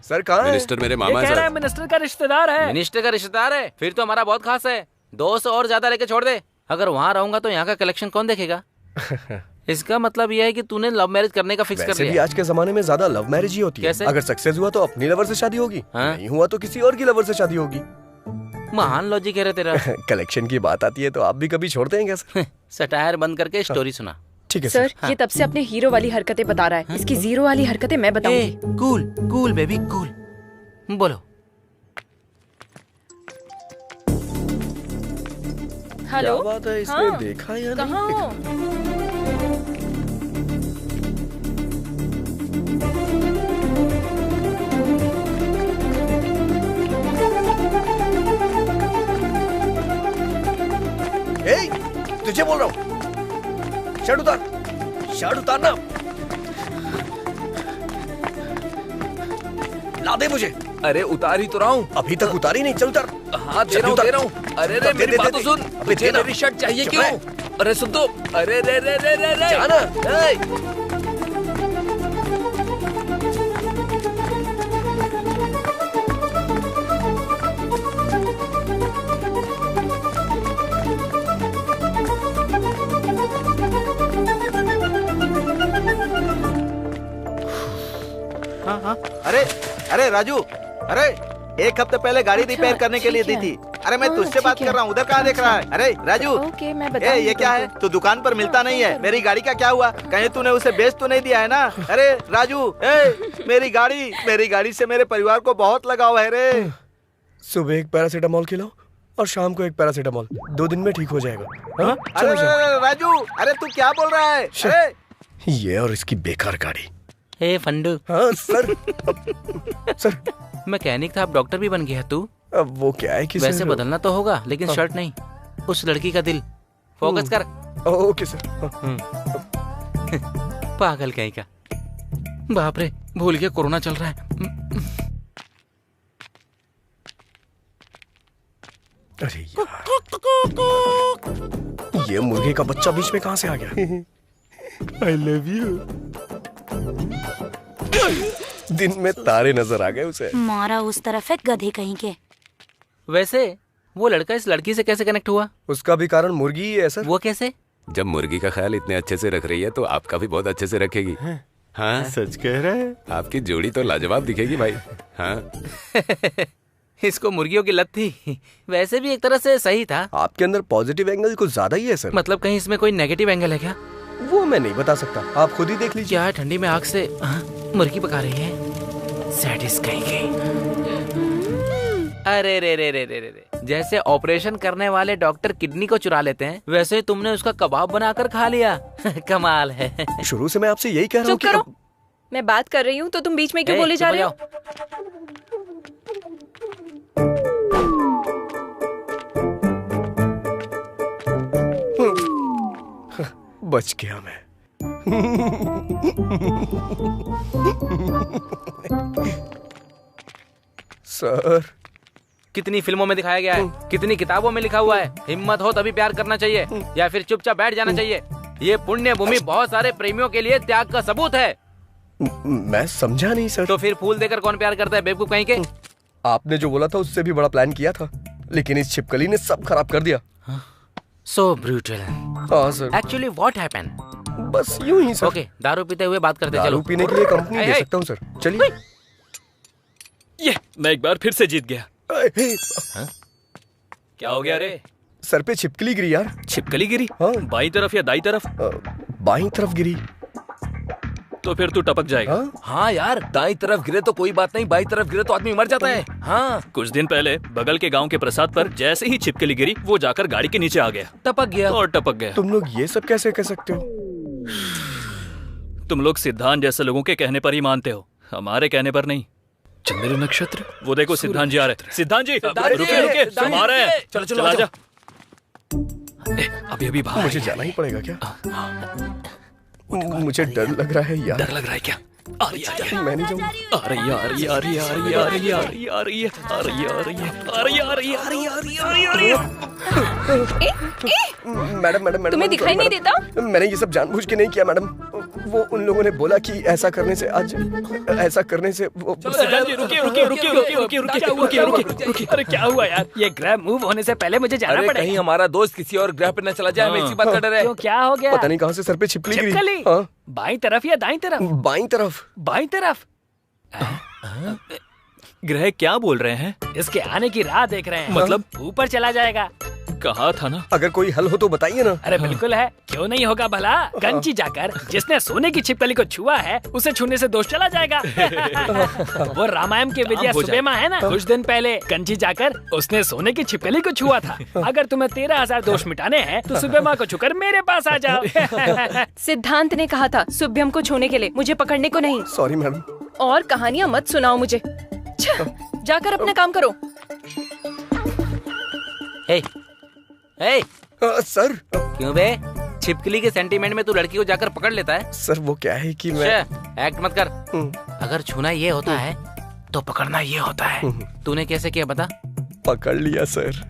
सर कहाँ है? मिनिस्टर मेरे मामा है सर। मिनिस्टर का रिश्तेदार है। मिनिस्टर का रिश्तेदार है? फिर तो हमारा बहुत खास है। 200 और ज्यादा लेके छोड़ दे। अगर वहाँ रहूंगा तो यहाँ का कलेक्शन कौन देखेगा? इसका मतलब यह है कि तूने लव मैरिज करने का फिक्स कर लिया। भी आज के जमाने में ज्यादा लव मैरिज ही होती है। कैसे? अगर सक्सेस हुआ तो अपनी लवर से शादी होगी, नहीं हुआ तो किसी और की लवर से शादी होगी। महान लॉजिक है तेरा। कलेक्शन की बात आती है तो आप भी कभी छोड़ते हैं क्या सर? सटायर बंद करके स्टोरी सुना। ठीक है सर। ये तब से अपने हीरो वाली हरकतें बता रहा है। इसकी जीरो वाली हरकतें मैं बताऊंगी। Cool cool baby cool. बोलो। हेलो, क्या बात है, इसने देखा या नहीं? कहाँ हो? तुझे बोल रहा हूँ, शर्ट उतार, शर्ट उतारना। ला दे मुझे। अरे उतार ही तो रहा हूँ। अभी तक उतारी नहीं, चल उतार। हाँ दे रहा हूँ। अरे रे मेरी बात तो सुन। तुझे मेरी शर्ट चाहिए क्यों? अरे सुन तो। अरे रे रे रे रे रे। जाना। हाँ हाँ। अरे अरे राजू, अरे 1 हफ्ते पहले गाड़ी रिपेयर करने के लिए दी थी। अरे मैं तुझसे बात कर रहा हूँ, उधर कहाँ देख रहा है? अरे राजू, ओके, मैं बता ये क्या है? तू दुकान पर मिलता नहीं है। मेरी गाड़ी का क्या हुआ? कहीं तूने उसे बेच तो नहीं दिया है ना? अरे राजू, मेरी गाड़ी से मेरे परिवार को बहुत लगाव है रे। सुबह एक पैरासीटामोल खिलाओ और शाम को एक पैरासीटामोल, 2 दिन में ठीक हो जाएगा। हाँ? अरे राजू, अरे तू क्या बोल रहा है? अरे ये और इसकी बेकार गाड़ी। हे फंडू। हाँ सर। सर मैकेनिक था, अब डॉक्टर भी बन गया तू। अब वो क्या है कि वैसे बदलना तो होगा, लेकिन शर्ट नहीं, उस लड़की का दिल। फोकस कर। Okay sir. पागल कहीं का। बाप रे, भूल गया कोरोना चल रहा है। अरे यार, ये मुर्गे का बच्चा बीच में कहाँ से आ गया? I love you। दिन में तारे नजर आ गए उसे। मारा उस तरफ है गधे कहीं के। वैसे वो लड़का इस लड़की से कैसे कनेक्ट हुआ? उसका भी कारण मुर्गी ही है सर। वो कैसे? जब मुर्गी का ख्याल इतने अच्छे से रख रही है तो आपका भी बहुत अच्छे से रखेगी। हाँ सच कह रहा है। आपकी जोड़ी तो लाजवाब दिखेगी भाई। हाँ इसको मुर्गियों की लत थी। वैसे भी एक तरह से सही था। आपके अंदर पॉजिटिव एंगल कुछ ज्यादा ही है सर। मतलब कहीं इसमें कोई नेगेटिव एंगल है क्या? वो मैं नहीं बता सकता, आप खुद ही देख लीजिए। क्या ठंडी में आग से मुर्गी पका रही है? सैडिस्ट कहीं। अरे रे रे रे रे रे, जैसे ऑपरेशन करने वाले डॉक्टर किडनी को चुरा लेते हैं, वैसे तुमने उसका कबाब बनाकर खा लिया। कमाल है। शुरू से मैं आपसे यही कह रहा हूँ कि मैं बात कर रही हूँ तो तुम बीच में क्यों बोले जा रहे हो? बच गया मैं। सर, कितनी फिल्मों में दिखाया गया है, कितनी किताबों में लिखा हुआ है, हिम्मत हो तभी प्यार करना चाहिए या फिर चुपचाप बैठ जाना चाहिए। ये पुण्य भूमि बहुत सारे प्रेमियों के लिए त्याग का सबूत है। मैं समझा नहीं सर। तो फिर फूल देकर कौन प्यार करता है बेवकूफ कहीं के? आपने जो बोला था उससे भी बड़ा प्लान किया था, लेकिन इस छिपकली ने सब खराब कर दिया। So brutal. हाँ सर। Actually what happened? बस यूं ही सर। Okay, दारू पीते हुए बात करते चलो। दारू पीने के लिए कंपनी दे सकता हूँ सर। चलिए। ये मैं एक बार फिर से जीत गया। क्या हो गया रे? सर पे छिपकली गिरी यार। छिपकली गिरी? हाँ। बाईं तरफ या दाईं तरफ? बाईं तरफ गिरी। तो फिर तू टपक जाएगा। हाँ यार, दाईं तरफ गिरे तो कोई बात नहीं, बाईं तरफ गिरे तो आदमी मर जाता है। हाँ, कुछ दिन पहले बगल के गांव के प्रसाद पर जैसे ही छिपकली गिरी, वो जाकर गाड़ी के नीचे आ गया, टपक गया और टपक गया। तुम लोग ये सब कैसे कह सकते हो? तुम लोग सिद्धांत जैसे लोगों के कहने पर ही मानते हो, हमारे कहने पर नहीं। चंद्र नक्षत्र। वो देखो सिद्धांत जी आ रहे। सिद्धांत जी रुके, तुम आ रहे हैं। चलो चलो आजा। अभी अभी बाहर मुझे जाना ही पड़ेगा क्या? मुझे डर लग रहा है यार। डर लग रहा है क्या? आ रही है। मैं नहीं जाऊंगा। आ रही है, आ रही है, आ रही है, आ रही है, आ रही है, आ रही है, आ रही है, आ रही है, आ रही है, आ रही है, आ रही है, आ रही है, आ रही है, आ रही है, आ रही है। मैडम मैडम मैडम, तुम्हें दिखाई नहीं देता? मैंने ये सब जानबूझ के नहीं किया मैडम। वो उन लोगों ने बोला कि ऐसा करने से आज ऐसा करने से वो। सिद्धांत जी रुकिए रुकिए रुकिए रुकिए रुकिए रुकिए रुकिए रुकिए रुकिए। अरे क्या हुआ यार? ये ग्रह मूव होने से पहले मुझे जाना पड़ेगा। कहीं हमारा दोस्त किसी और ग्रह पे न चला जाए, हमें इसी बात का डर है। क्यों, क्या हो गया? पता नहीं कहाँ से सर पे छिपकली गिरी। छिपकली? हाँ। बाईं तरफ या दाईं तरफ? बाईं तरफ। बाईं तरफ? ग्रह क्या बोल रहे हैं? इसके आने की राह देख रहे हैं। मतलब ऊपर चला जाएगा। कहा था ना। अगर कोई हल हो तो बताइए ना। अरे बिल्कुल है, क्यों नहीं होगा भला। कंची जाकर जिसने सोने की छिपकली को छुआ है, उसे छूने से दोष चला जाएगा। वो रामायण के विजय सुबेमा है ना, कुछ दिन पहले कंची जाकर उसने सोने की छिपकली को छुआ था। अगर तुम्हें 13,000 दोष मिटाने हैं तो सुबेमा को छूकर मेरे पास आ जाओ। सिद्धांत ने कहा था सुभ्यम को छूने के लिए, मुझे पकड़ने को नहीं। Sorry madam. और कहानियाँ मत सुनाओ मुझे। जाकर अपना काम करो। सर। क्यों बे? छिपकली के सेंटीमेंट में तू लड़की को जाकर पकड़ लेता है? सर वो क्या है कि मैं एक्ट मत कर। अगर छूना ये होता है तो पकड़ना ये होता है। तूने कैसे किया बता? पकड़ लिया सर।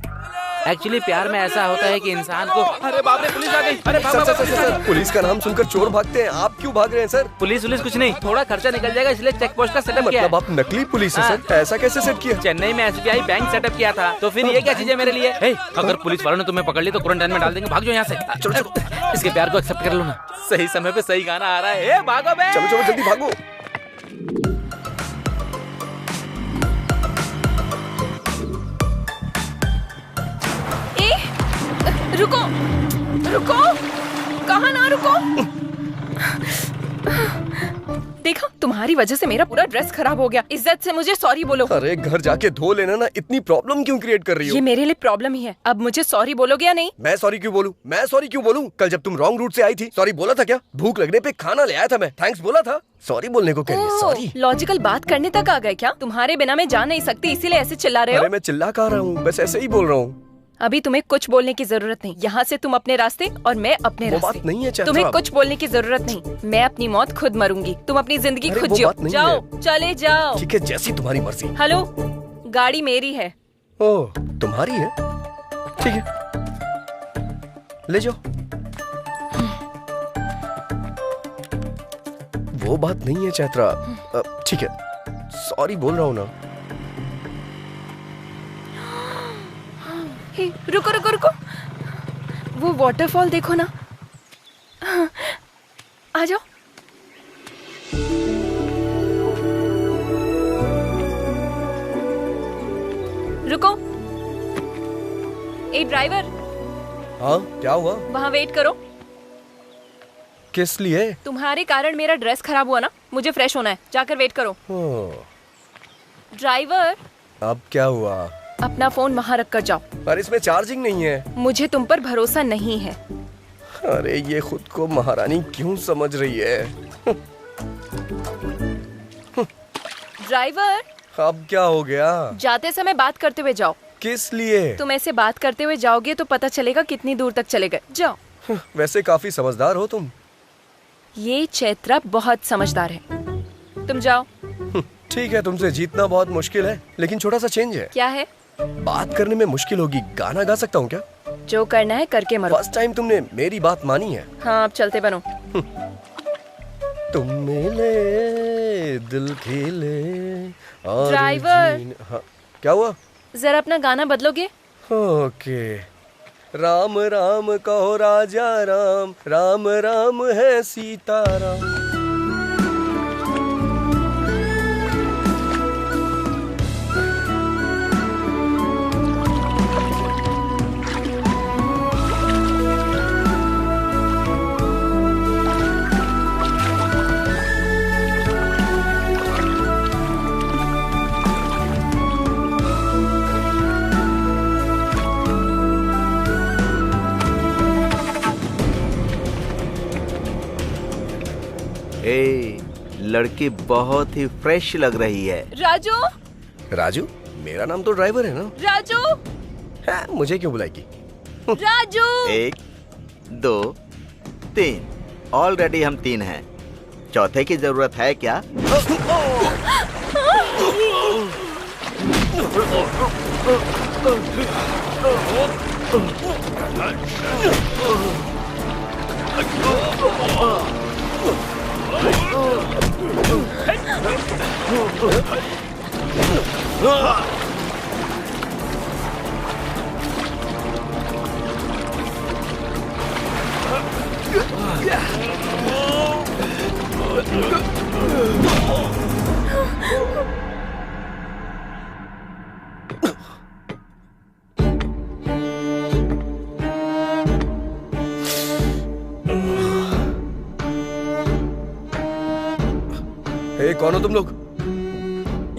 एक्चुअली प्यार में ऐसा होता है कि इंसान को। अरे बाप रे, पुलिस आ गई। अरे सर, पुलिस का नाम सुनकर चोर भागते हैं, आप क्यों भाग रहे हैं सर? पुलिस कुछ नहीं, थोड़ा खर्चा निकल जाएगा इसलिए चेक पोस्ट का सेटअप किया है। मतलब आप नकली पुलिस है सर? ऐसा कैसे सेट किया? चेन्नई में SBI बैंक सेटअप किया था, तो फिर ये क्या चीज है मेरे लिए? अगर पुलिस वालों ने तुम्हें पकड़ ली तो क्वारंटाइन में डाल देंगे। भाग जाओ यहाँ से। चलो इसके प्यार को एक्सेप्ट कर लो ना। सही समय पे सही गाना आ रहा है। भागो बे। चलो जल्दी भागो। रुको रुको, कहाँ ना रुको। देखा, तुम्हारी वजह से मेरा पूरा ड्रेस खराब हो गया। इज्जत से मुझे सॉरी बोलो। अरे घर जाके धो लेना ना, इतनी प्रॉब्लम क्यों क्रिएट कर रही हो? ये मेरे लिए प्रॉब्लम ही है। अब मुझे सॉरी बोलोगे या नहीं? मैं सॉरी क्यों बोलूं? मैं सॉरी क्यों बोलूं? कल जब तुम रॉन्ग रूट से आई थी सॉरी बोला था क्या? भूख लगने पे खाना ले आया था मैं, थैंक्स बोला था। सॉरी बोलने को कह रही है? सॉरी लॉजिकल बात करने तक आ गए क्या? तुम्हारे बिना मैं जा नहीं सकती, इसीलिए ऐसे चिल्ला रहे हो? अरे मैं चिल्ला कहाँ रहा हूँ, बस ऐसे ही बोल रहा हूँ। अभी तुम्हें कुछ बोलने की जरूरत नहीं। यहाँ से तुम अपने रास्ते और मैं अपने वो रास्ते। बात नहीं है चैत्रा। तुम्हें कुछ बोलने की जरूरत नहीं। मैं अपनी मौत खुद मरूंगी, तुम अपनी जिंदगी अरे खुद वो जियो। बात नहीं जाओ, है। चले जाओ। ठीक है, जैसी तुम्हारी मर्जी। हेलो, गाड़ी मेरी है। ओह, तुम्हारी है? ठीक है, ले जाओ। वो बात नहीं है चैत्रा। ठीक है, सॉरी बोल रहा हूँ ना। हे, रुको रुको रुको, वो वाटरफॉल देखो ना। आ जाओ। रुको। ए ड्राइवर। हाँ, क्या हुआ? वहाँ वेट करो। किस लिए? तुम्हारे कारण मेरा ड्रेस खराब हुआ ना, मुझे फ्रेश होना है, जाकर वेट करो। ड्राइवर। अब क्या हुआ? अपना फोन वहाँ रख कर जाओ। पर इसमें चार्जिंग नहीं है। मुझे तुम पर भरोसा नहीं है। अरे ये खुद को महारानी क्यों समझ रही है? ड्राइवर। अब क्या हो गया? जाते समय बात करते हुए जाओ। किस लिए? तुम ऐसे बात करते हुए जाओगे तो पता चलेगा कितनी दूर तक चले गए। जाओ। वैसे काफी समझदार हो तुम। ये चैत्रा बहुत समझदार है। तुम जाओ। ठीक है, तुमसे जीतना बहुत मुश्किल है, लेकिन छोटा सा चेंज है। क्या है? बात करने में मुश्किल होगी, गाना गा सकता हूँ क्या? जो करना है करके मरो। फर्स्ट टाइम तुमने मेरी बात मानी है। हाँ, अब चलते बनो। तुम मिले दिल खिले और ड्राइवर। हाँ, क्या हुआ? जरा अपना गाना बदलोगे? ओके। राम राम कहो राजा राम, राम राम है सीताराम। लड़की बहुत ही फ्रेश लग रही है। राजू। राजू? मेरा नाम तो ड्राइवर है ना। राजू। है, मुझे क्यों बुलाएगी? राजू। 1 2 3, ऑलरेडी हम 3 हैं। चौथे की जरूरत है क्या? कौन हो तुम लोग?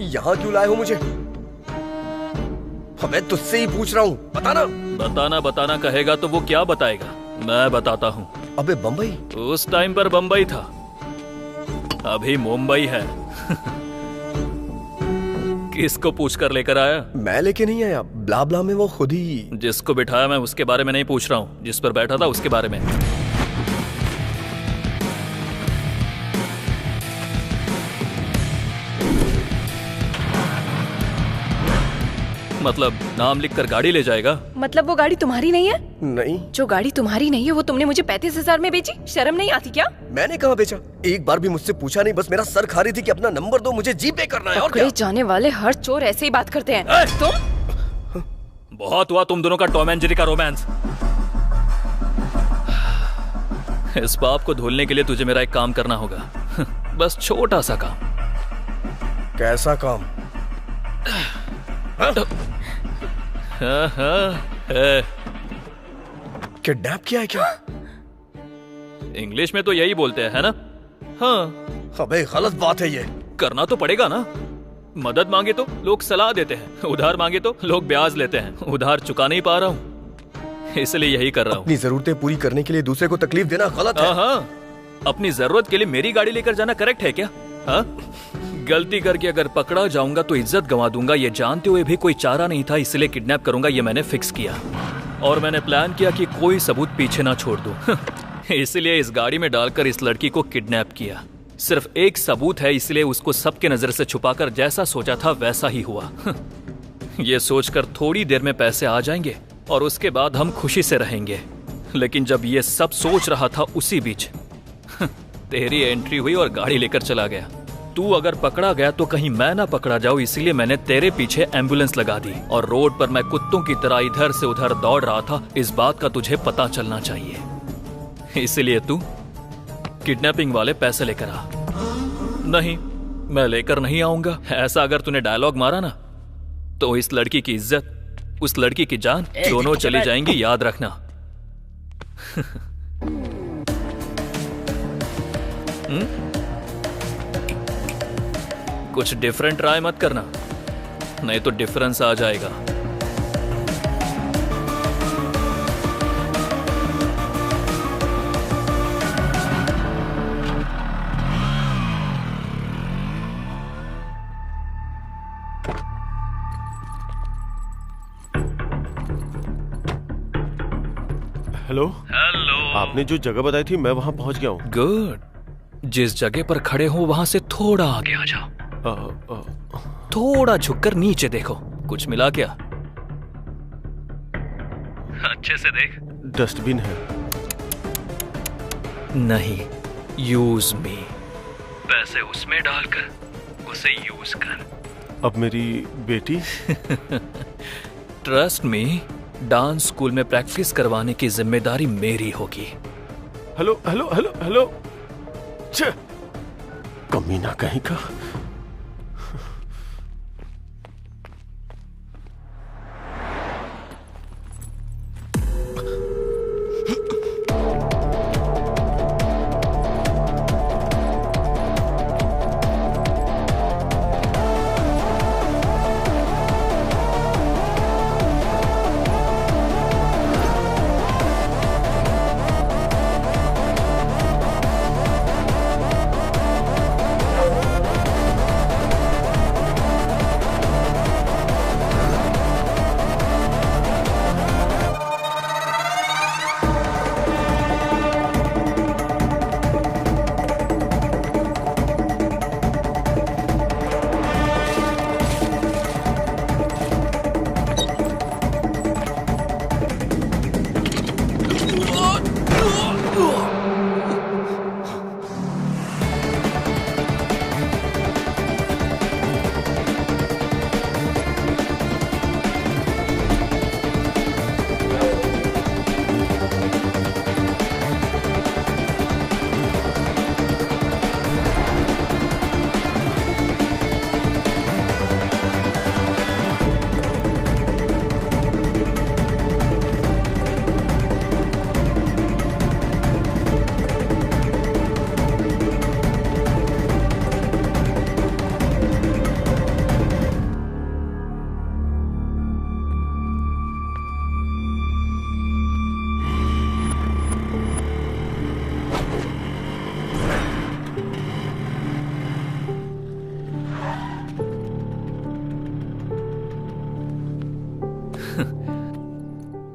यहाँ क्यों लाए हो मुझे? मैं तुझसे ही पूछ रहा हूँ, बताना। बताना कहेगा तो वो क्या बताएगा? मैं बताता हूँ। अबे बम्बई? उस टाइम पर बम्बई था, अभी मुंबई है। किसको पूछ कर लेकर आया? मैं लेके नहीं आया, ब्ला ब्ला में वो खुद ही। जिसको बिठाया मैं उसके बारे में नहीं पूछ रहा हूँ, जिस पर बैठा था उसके बारे में। मतलब नाम लिखकर गाड़ी ले जाएगा? मतलब वो गाड़ी तुम्हारी नहीं है? नहीं। जो गाड़ी तुम्हारी नहीं है वो तुमने मुझे 35,000 में बेची? शर्म नहीं आती क्या? मैंने कहाँ बेचा? एक बार भी मुझसे पूछा नहीं, बस मेरा सर खा रही थी कि अपना नंबर दो, मुझे जीपे करना है। और क्या? जाने वाले हर चोर ऐसे ही बात करते हैं। तुम? बहुत हुआ तुम दोनों का टॉम एंड जेरी का रोमांस। इस पाप को धुलने के लिए तुझे मेरा एक काम करना होगा। बस छोटा सा काम। कैसा काम? किडनैप किया है क्या? इंग्लिश में तो यही बोलते हैं, है ना? हाँ। अबे गलत बात है ये। करना तो पड़ेगा ना। मदद मांगे तो लोग सलाह देते हैं, उधार मांगे तो लोग ब्याज लेते हैं। उधार चुका नहीं पा रहा हूँ, इसलिए यही कर रहा हूँ। अपनी जरूरतें पूरी करने के लिए दूसरे को तकलीफ देना गलत है। हाँ, अपनी जरूरत के लिए मेरी गाड़ी लेकर जाना करेक्ट है क्या? हाँ, गलती करके अगर पकड़ा जाऊंगा तो इज्जत गंवा दूंगा। ये जानते हुए भी कोई चारा नहीं था, इसलिए किडनैप करूंगा ये मैंने फिक्स किया। और मैंने प्लान किया कि कोई सबूत पीछे ना छोड़ दूं। इसलिए इस गाड़ी में डालकर इस लड़की को किडनैप किया। सिर्फ एक सबूत है, इसलिए उसको सबके नजर से छुपाकर जैसा सोचा था वैसा ही हुआ। ये सोचकर थोड़ी देर में पैसे आ जाएंगे और उसके बाद हम खुशी से रहेंगे। लेकिन जब ये सब सोच रहा था उसी बीच तेरी एंट्री हुई और गाड़ी लेकर चला गया। तू अगर पकड़ा गया तो कहीं मैं ना पकड़ा जाऊं, इसलिए मैंने तेरे पीछे एम्बुलेंस लगा दी। और रोड पर मैं कुत्तों की तरह इधर से उधर दौड़ रहा था। इस बात का तुझे पता चलना चाहिए, इसलिए तू किडनैपिंग वाले पैसे लेकर आ। नहीं, मैं लेकर नहीं आऊंगा। ऐसा अगर तूने डायलॉग मारा ना तो इस लड़की की इज्जत, उस लड़की की जान दोनों चली जाएंगी, याद रखना। कुछ डिफरेंट ट्राई मत करना, नहीं तो डिफरेंस आ जाएगा। हेलो। हेलो। आपने जो जगह बताई थी मैं वहां पहुंच गया हूँ। गुड। जिस जगह पर खड़े हो वहां से थोड़ा आगे आ जाओ। थोड़ा झुककर नीचे देखो, कुछ मिला क्या? अच्छे से देख। डस्टबिन है। नहीं, यूज मी। पैसे उसमें डालकर उसे यूज कर। अब मेरी बेटी? ट्रस्ट मी, डांस स्कूल में प्रैक्टिस करवाने की जिम्मेदारी मेरी होगी। Hello hello hello hello. कमीना कहीं का।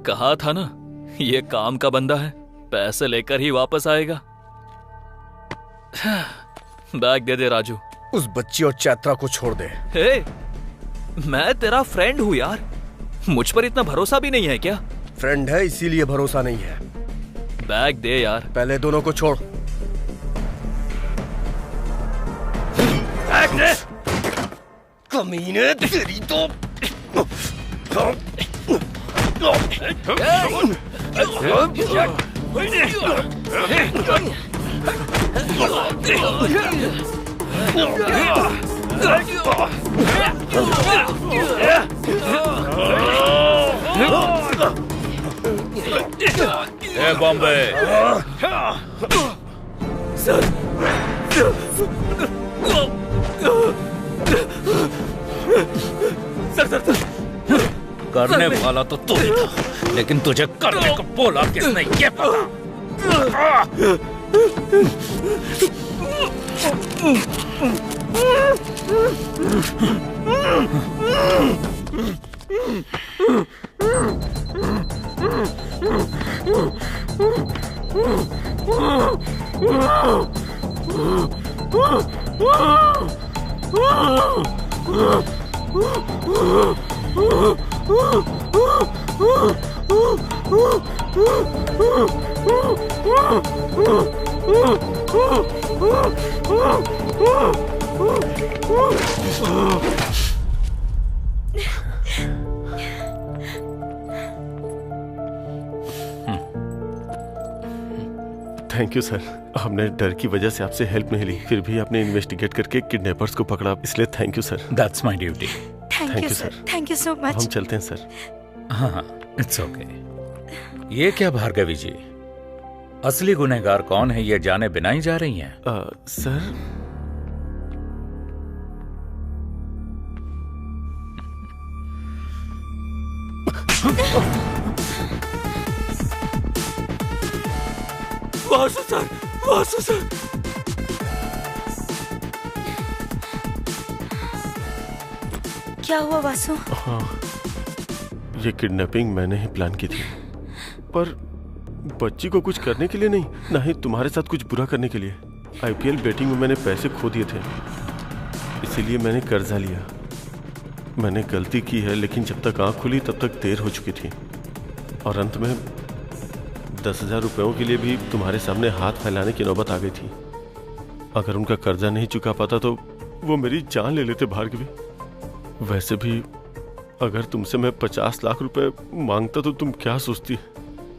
कहा था ना, ये काम का बंदा है, पैसे लेकर ही वापस आएगा। बैग दे दे राजू। उस बच्ची और चैत्रा को छोड़ दे। हे, मैं तेरा फ्रेंड हूँ यार, मुझ पर इतना भरोसा भी नहीं है क्या? फ्रेंड है इसीलिए भरोसा नहीं है। बैग दे यार। पहले दोनों को छोड़। बैग दे। कमीने तेरी तो। ए Bombay. Sir sir sir sir करने वाला तो तू ही था, लेकिन तुझे करने को बोला किसने ये पता। Thank you sir. हमने डर की वजह से आपसे हेल्प नहीं ली, फिर भी आपने इन्वेस्टिगेट करके किडनैपर्स को पकड़ा, इसलिए thank you sir. That's my duty. Thank you sir, thank you so much. हम चलते हैं सर। हाँ, इट्स ओके। ये क्या भार्गवी जी, असली गुनहगार कौन है ये जाने बिना ही जा रही हैं? Sir Vasu sir, Vasu sir. क्या हुआ वासु? हाँ, ये किडनैपिंग मैंने ही प्लान की थी, पर बच्ची को कुछ करने के लिए नहीं, ना ही तुम्हारे साथ कुछ बुरा करने के लिए। आईपीएल बेटिंग में मैंने पैसे खो दिए थे, इसीलिए मैंने कर्जा लिया। मैंने गलती की है, लेकिन जब तक आंख खुली तब तक देर हो चुकी थी, और अंत में 10,000 रुपयों के लिए भी तुम्हारे सामने हाथ फैलाने की नौबत आ गई थी। अगर उनका कर्जा नहीं चुका पाता तो वो मेरी जान ले लेते भार्गवी। वैसे भी अगर तुमसे मैं 50 लाख रुपए मांगता तो तुम क्या सोचती?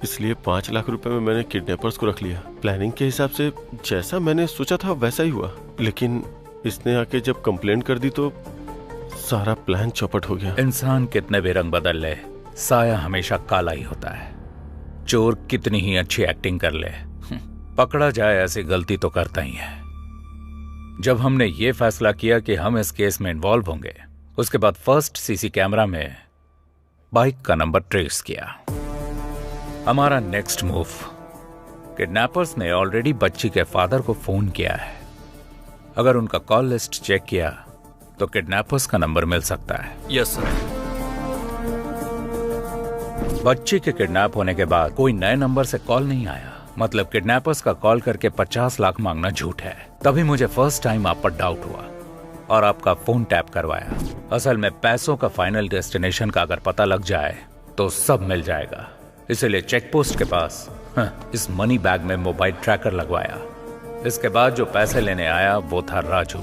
इसलिए 5 लाख रुपए में मैंने किडनैपर्स को रख लिया। प्लानिंग के हिसाब से जैसा मैंने सोचा था वैसा ही हुआ, लेकिन इसने आके जब कंप्लेंट कर दी तो सारा प्लान चौपट हो गया। इंसान कितने भी रंग बदल ले, साया हमेशा काला ही होता है। चोर कितनी ही अच्छी एक्टिंग कर ले, पकड़ा जाए ऐसी गलती तो करता ही है। जब हमने ये फैसला किया कि हम इस केस में इन्वॉल्व होंगे, उसके बाद फर्स्ट सीसी कैमरा में बाइक का नंबर ट्रेस किया। हमारा नेक्स्ट मूव, किडनैपर्स ने ऑलरेडी बच्ची के फादर को फोन किया है। अगर उनका कॉल लिस्ट चेक किया तो किडनैपर्स का नंबर मिल सकता है। Yes sir. बच्ची के किडनैप होने के बाद कोई नए नंबर से कॉल नहीं आया, मतलब किडनैपर्स का कॉल करके 50 लाख मांगना झूठ है। तभी मुझे फर्स्ट टाइम आप पर डाउट हुआ और आपका फोन टैप करवाया। असल में पैसों का फाइनल डेस्टिनेशन का अगर पता लग जाए तो सब मिल जाएगा, इसलिए चेक पोस्ट के पास इस मनी बैग में मोबाइल ट्रैकर लगवाया। इसके बाद जो पैसे लेने आया वो था राजू।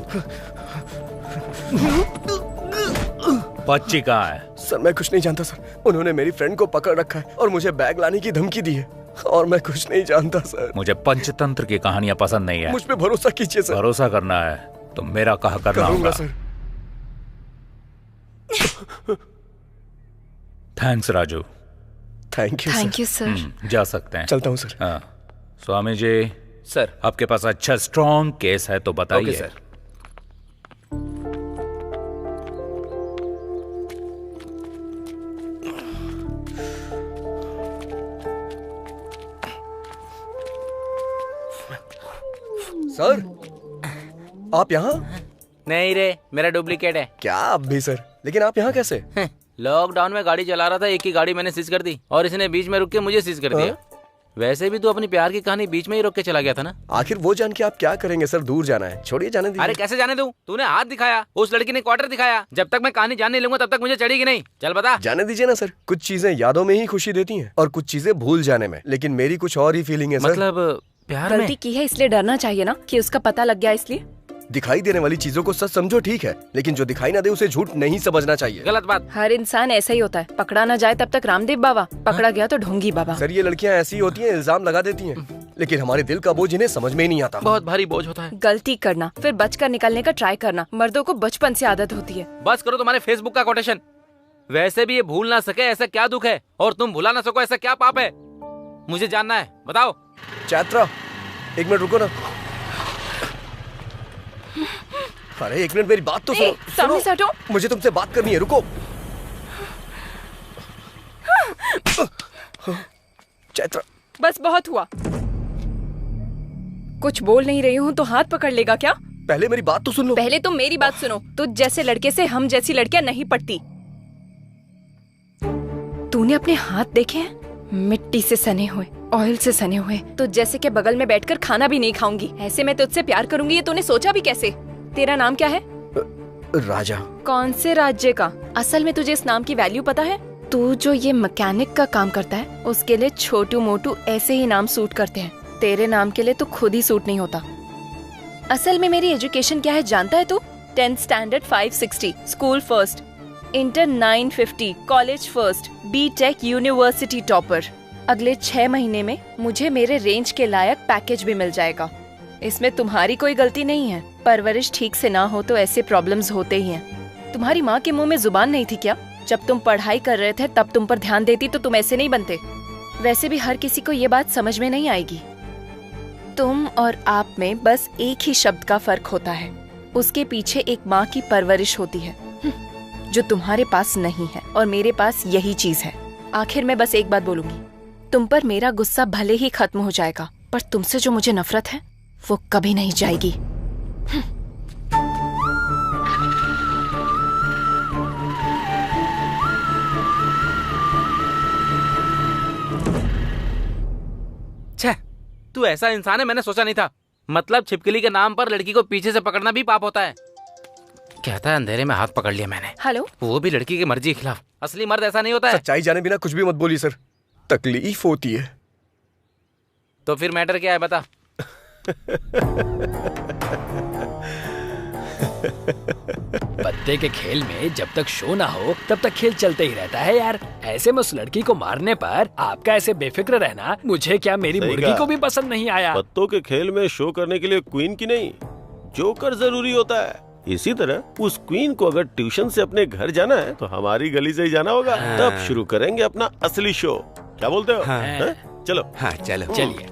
बच्ची कहाँ है? सर मैं कुछ नहीं जानता सर, उन्होंने मेरी फ्रेंड को पकड़ रखा है और मुझे बैग लाने की धमकी दी है, और मैं कुछ नहीं जानता सर। मुझे पंचतंत्र की कहानियां पसंद नहीं है। मुझ पे भरोसा कीजिए सर। भरोसा करना है तो मेरा कहा करना होगा sir. Thanks Raju. Thank you. Thank you sir. जा सकते हैं। चलता हूँ सर। हाँ स्वामी जी। सर आपके पास अच्छा स्ट्रॉन्ग केस है तो बताइए। Okay sir. सर आप यहाँ? नहीं रे, मेरा डुप्लीकेट है। क्या आप भी सर? लेकिन आप यहाँ कैसे? लॉकडाउन में गाड़ी चला रहा था, एक ही गाड़ी मैंने सीज कर दी और इसने बीच में रुक के मुझे सीज कर दिया। वैसे भी तू अपनी प्यार की कहानी बीच में ही रोक के चला गया था ना। आखिर वो जान के आप क्या करेंगे सर? दूर जाना है, छोड़िए जाने दीजिए। अरे कैसे जाने दूं? तूने हाथ दिखाया, उस लड़की ने क्वार्टर दिखाया। जब तक मैं कहानी जान नहीं लूंगा तब तक मुझे चढ़ेगी नहीं। चल बता। जाने दीजिए ना सर, कुछ चीजें यादों में ही खुशी देती हैं और कुछ चीजें भूल जाने में, लेकिन मेरी कुछ और ही फीलिंग है सर। मतलब प्यार में गलती की है इसलिए डरना चाहिए ना कि उसका पता लग गया इसलिए। दिखाई देने वाली चीजों को सच समझो ठीक है, लेकिन जो दिखाई ना दे उसे झूठ नहीं समझना चाहिए। गलत बात। हर इंसान ऐसा ही होता है, पकड़ा ना जाए तब तक रामदेव बाबा, पकड़ा गया तो ढोंगी बाबा। सर ये लड़कियां ऐसी होती हैं, इल्जाम लगा देती हैं, लेकिन हमारे दिल का बोझ इन्हें समझ में ही नहीं आता। बहुत भारी बोझ होता है। गलती करना फिर बचकर निकलने का ट्राई करना, मर्दों को बचपन से आदत होती है। बस करो तुम्हारे फेसबुक का कोटेशन। वैसे भी ये भूल ना सके ऐसा क्या दुख है, और तुम भुला ना सको ऐसा क्या पाप है। मुझे जानना है, बताओ। चैत्रा, 1 मिनट रुको ना। अरे 1 मिनट मेरी बात तो सुनो। सामने से हटो। मुझे तुमसे बात करनी है, रुको। चैत्रा, बस बहुत हुआ। कुछ बोल नहीं रही हूँ तो हाथ पकड़ लेगा क्या? पहले मेरी बात तो सुन लो। पहले तुम मेरी बात सुनो। तुझ जैसे लड़के से हम जैसी लड़कियां नहीं पटती। तूने अपने हाथ देखे हैं? मिट्टी से सने हुए, ऑयल से सने हुए। तो जैसे के बगल में बैठकर खाना भी नहीं खाऊंगी। ऐसे मैं तुझसे प्यार करूंगी, ये तूने सोचा भी कैसे? तेरा नाम क्या है? राजा। कौन से राज्य का? असल में तुझे इस नाम की वैल्यू पता है? तू जो ये मैकेनिक का काम करता है, उसके लिए छोटू मोटू ऐसे ही नाम सूट करते हैं। तेरे नाम के लिए तो खुद ही सूट नहीं होता। असल में मेरी एजुकेशन क्या है जानता है तू? 10th standard 560, school first, inter 950, college first, BTech university topper. अगले 6 महीने में मुझे मेरे रेंज के लायक पैकेज भी मिल जाएगा। इसमें तुम्हारी कोई गलती नहीं है। परवरिश ठीक से ना हो तो ऐसे प्रॉब्लम्स होते ही हैं। तुम्हारी माँ के मुंह में जुबान नहीं थी क्या? जब तुम पढ़ाई कर रहे थे तब तुम पर ध्यान देती तो तुम ऐसे नहीं बनते। वैसे भी हर किसी को ये बात समझ में नहीं आएगी। तुम और आप में बस एक ही शब्द का फर्क होता है। उसके पीछे एक माँ की परवरिश होती है जो तुम्हारे पास नहीं है, और मेरे पास यही चीज है। आखिर मैं बस एक बात बोलूंगी, तुम पर मेरा गुस्सा भले ही खत्म हो जाएगा, पर तुमसे जो मुझे नफरत है वो कभी नहीं जाएगी। छे, तू ऐसा इंसान है मैंने सोचा नहीं था। मतलब छिपकली के नाम पर लड़की को पीछे से पकड़ना भी पाप होता है। कहता है अंधेरे में हाथ पकड़ लिया मैंने। हेलो, वो भी लड़की की मर्जी के खिलाफ। असली मर्द ऐसा नहीं होता है। सच्चाई जाने बिना कुछ भी मत बोलिए सर, तकलीफ होती है। तो फिर मैटर क्या है बता। पत्ते के खेल में जब तक शो ना हो तब तक खेल चलते ही रहता है यार। ऐसे में उस लड़की को मारने पर आपका ऐसे बेफिक्र रहना मुझे क्या मेरी मुर्गी को भी पसंद नहीं आया। पत्तों के खेल में शो करने के लिए क्वीन की नहीं जोकर जरूरी होता है। इसी तरह उस क्वीन को अगर ट्यूशन से अपने घर जाना है तो हमारी गली से ही जाना होगा। तब शुरू करेंगे अपना असली शो। क्या बोलते हो? हाँ? चलो। हाँ चलो। चलिए।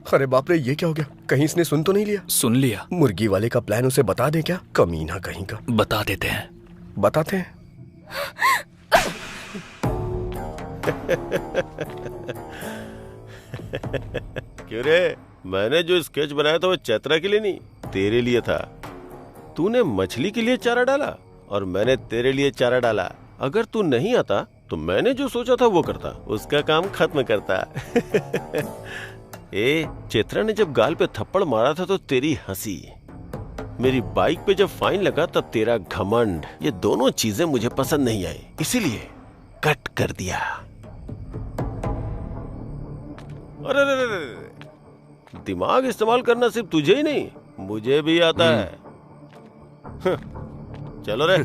अरे बाप रे, ये क्या हो गया? कहीं इसने सुन तो नहीं लिया? सुन लिया। मुर्गी वाले का प्लान उसे बता दे क्या? कमीना कहीं का। बता देते हैं। बताते हैं। क्यों रे? मैंने जो स्केच बनाया था वो चैत्रा के लिए नहीं, तेरे लिए था। तूने मछली के लिए चारा डाला और मैंने तेरे लिए चारा डाला। अगर तू नहीं आता तो मैंने जो सोचा था वो करता, उसका काम खत्म करता। ए, चैत्रा ने जब गाल पे थप्पड़ मारा था तो तेरी हंसी, मेरी बाइक पे जब फाइन लगा तब तेरा घमंड, ये दोनों चीजें मुझे पसंद नहीं आई, इसीलिए कट कर दिया। अरे दिमाग इस्तेमाल करना सिर्फ तुझे ही नहीं मुझे भी आता है। चलो रे।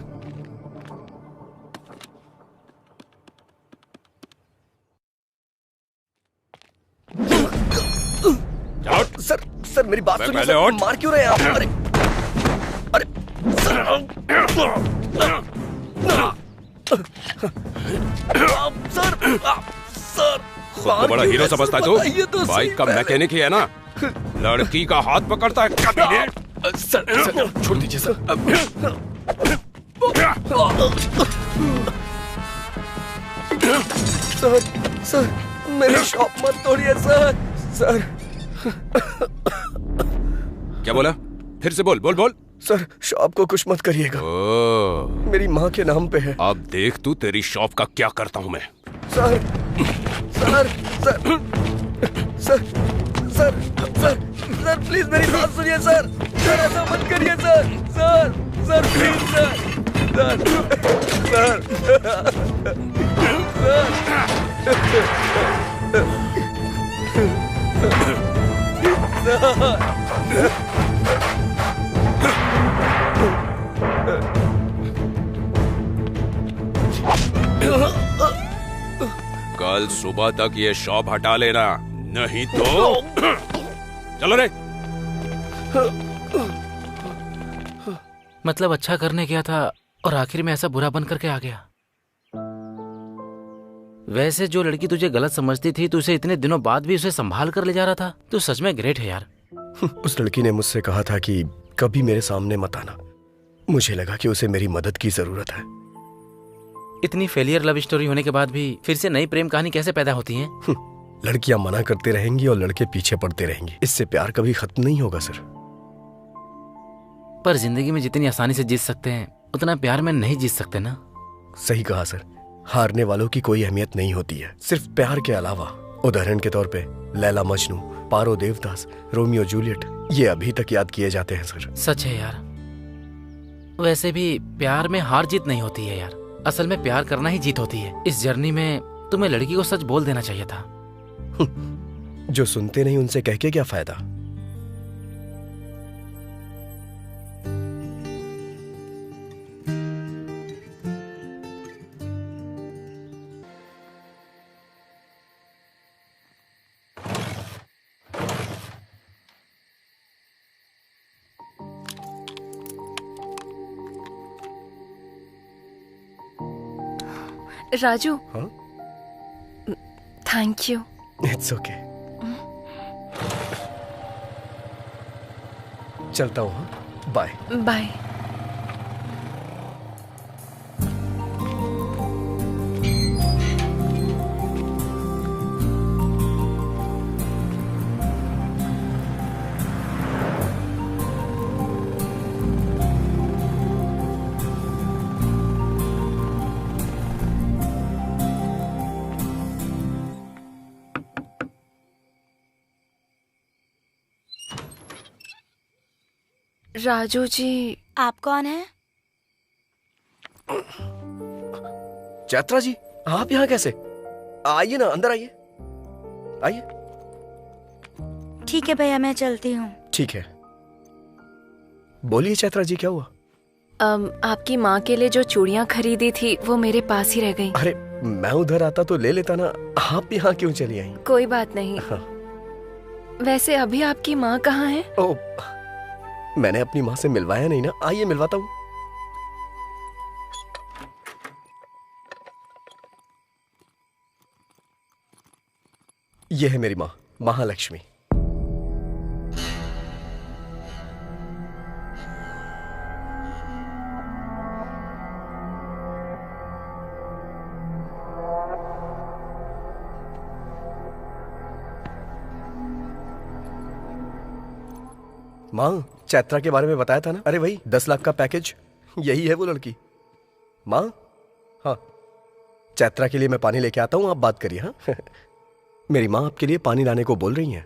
सर सर मेरी बात सुनिए सर, मार क्यों रहे हैं आप? अरे अरे सर सर खुद को बड़ा हीरो समझता है तू? बाइक का मैकेनिक ही है ना, लड़की का हाथ पकड़ता है कमीने। सर छोड़ दीजिए सर। सर सर मेरी शॉप मत तोड़िए सर। सर क्या बोला? फिर से बोल बोल बोल। सर शॉप को कुछ मत करिएगा, मेरी माँ के नाम पे है। अब देख तू तेरी शॉप का क्या करता हूँ मैं। Sir sir sir sir sir sir sir please मेरी बात सुनिए सर। सर ऐसा मत करिए sir. Sir sir please sir. Sir कल सुबह तक ये शॉप हटा लेना, नहीं तो चलो रे। मतलब अच्छा करने गया था और आखिर में ऐसा बुरा बन करके आ गया। वैसे जो लड़की तुझे गलत समझती थी, तू उसे इतने दिनों बाद भी उसे संभाल कर ले जा रहा था। तू सच में ग्रेट है यार। उस लड़की ने मुझसे कहा था कि कभी मेरे सामने मत आना। मुझे लगा कि उसे मेरी मदद की जरूरत है। इतनी फेलियर लव स्टोरी होने के बाद भी फिर से नई प्रेम कहानी कैसे पैदा होती है? लड़कियां मना करते रहेंगी और लड़के पीछे पड़ते रहेंगे। इससे प्यार कभी खत्म नहीं होगा सर। पर जिंदगी में जितनी आसानी से जीत सकते हैं उतना प्यार में नहीं जीत सकते ना। सही कहा सर। हारने वालों की कोई अहमियत नहीं होती है, सिर्फ प्यार के अलावा। उदाहरण के तौर पे लैला मजनू, पारो देवदास, रोमियो जूलियट, ये अभी तक याद किए जाते हैं सर। सच है यार। वैसे भी प्यार में हार जीत नहीं होती है यार, असल में प्यार करना ही जीत होती है। इस जर्नी में तुम्हें लड़की को सच बोल देना चाहिए था। जो सुनते नहीं उनसे कह के क्या फायदा। Raju. Thank you. It's okay. चलता हूँ। Bye bye. राजू जी। आप कौन है? चैत्रा जी, आप यहाँ कैसे? आइए ना, अंदर आइए। आइए। ठीक है भैया, मैं चलती हूँ। ठीक है। बोलिए चैत्रा जी, क्या हुआ? आपकी माँ के लिए जो चूड़ियाँ खरीदी थी वो मेरे पास ही रह गई। अरे मैं उधर आता तो ले लेता ना, आप यहाँ क्यों चली आई? कोई बात नहीं। हाँ। वैसे अभी आपकी माँ कहाँ है? ओ, मैंने अपनी माँ से मिलवाया नहीं ना। आइए मिलवाता हूँ। यह है मेरी माँ, महालक्ष्मी। माँ, चैत्रा के बारे में बताया था ना? अरे वही 10 लाख का पैकेज, यही है वो लड़की। माँ, हाँ, चैत्रा के लिए मैं पानी लेके आता हूँ, आप बात करिए। हाँ। मेरी माँ आपके लिए पानी लाने को बोल रही हैं।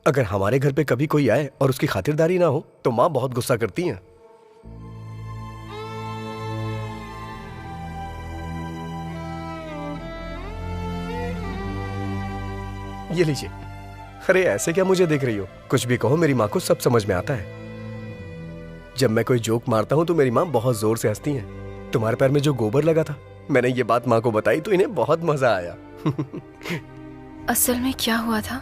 अगर हमारे घर पे कभी कोई आए और उसकी खातिरदारी ना हो तो माँ बहुत गुस्सा करती हैं। ये लीजिए। अरे ऐसे क्या मुझे देख रही हो? कुछ भी कहो, मेरी माँ को सब समझ में आता है। जब मैं कोई जोक मारता हूँ तो मेरी माँ बहुत जोर से हंसती हैं। तुम्हारे पैर में जो गोबर लगा था, मैंने ये बात माँ को बताई तो इन्हें बहुत मजा आया। असल में क्या हुआ था?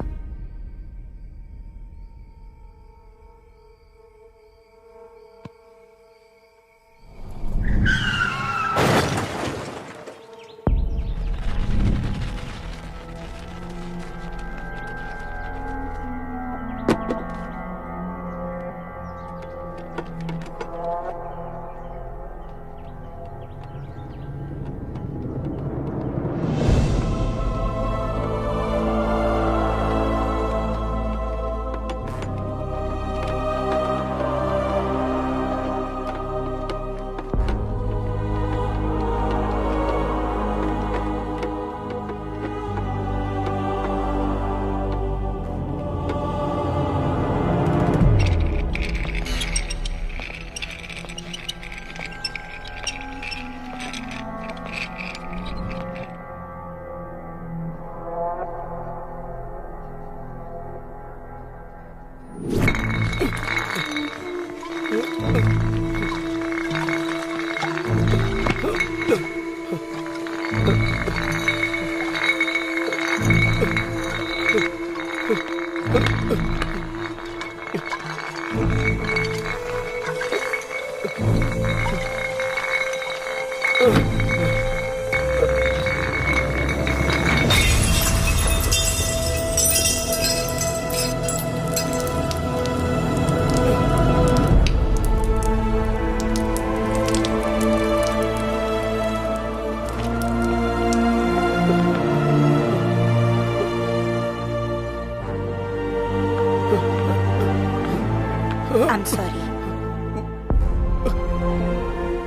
I am sorry.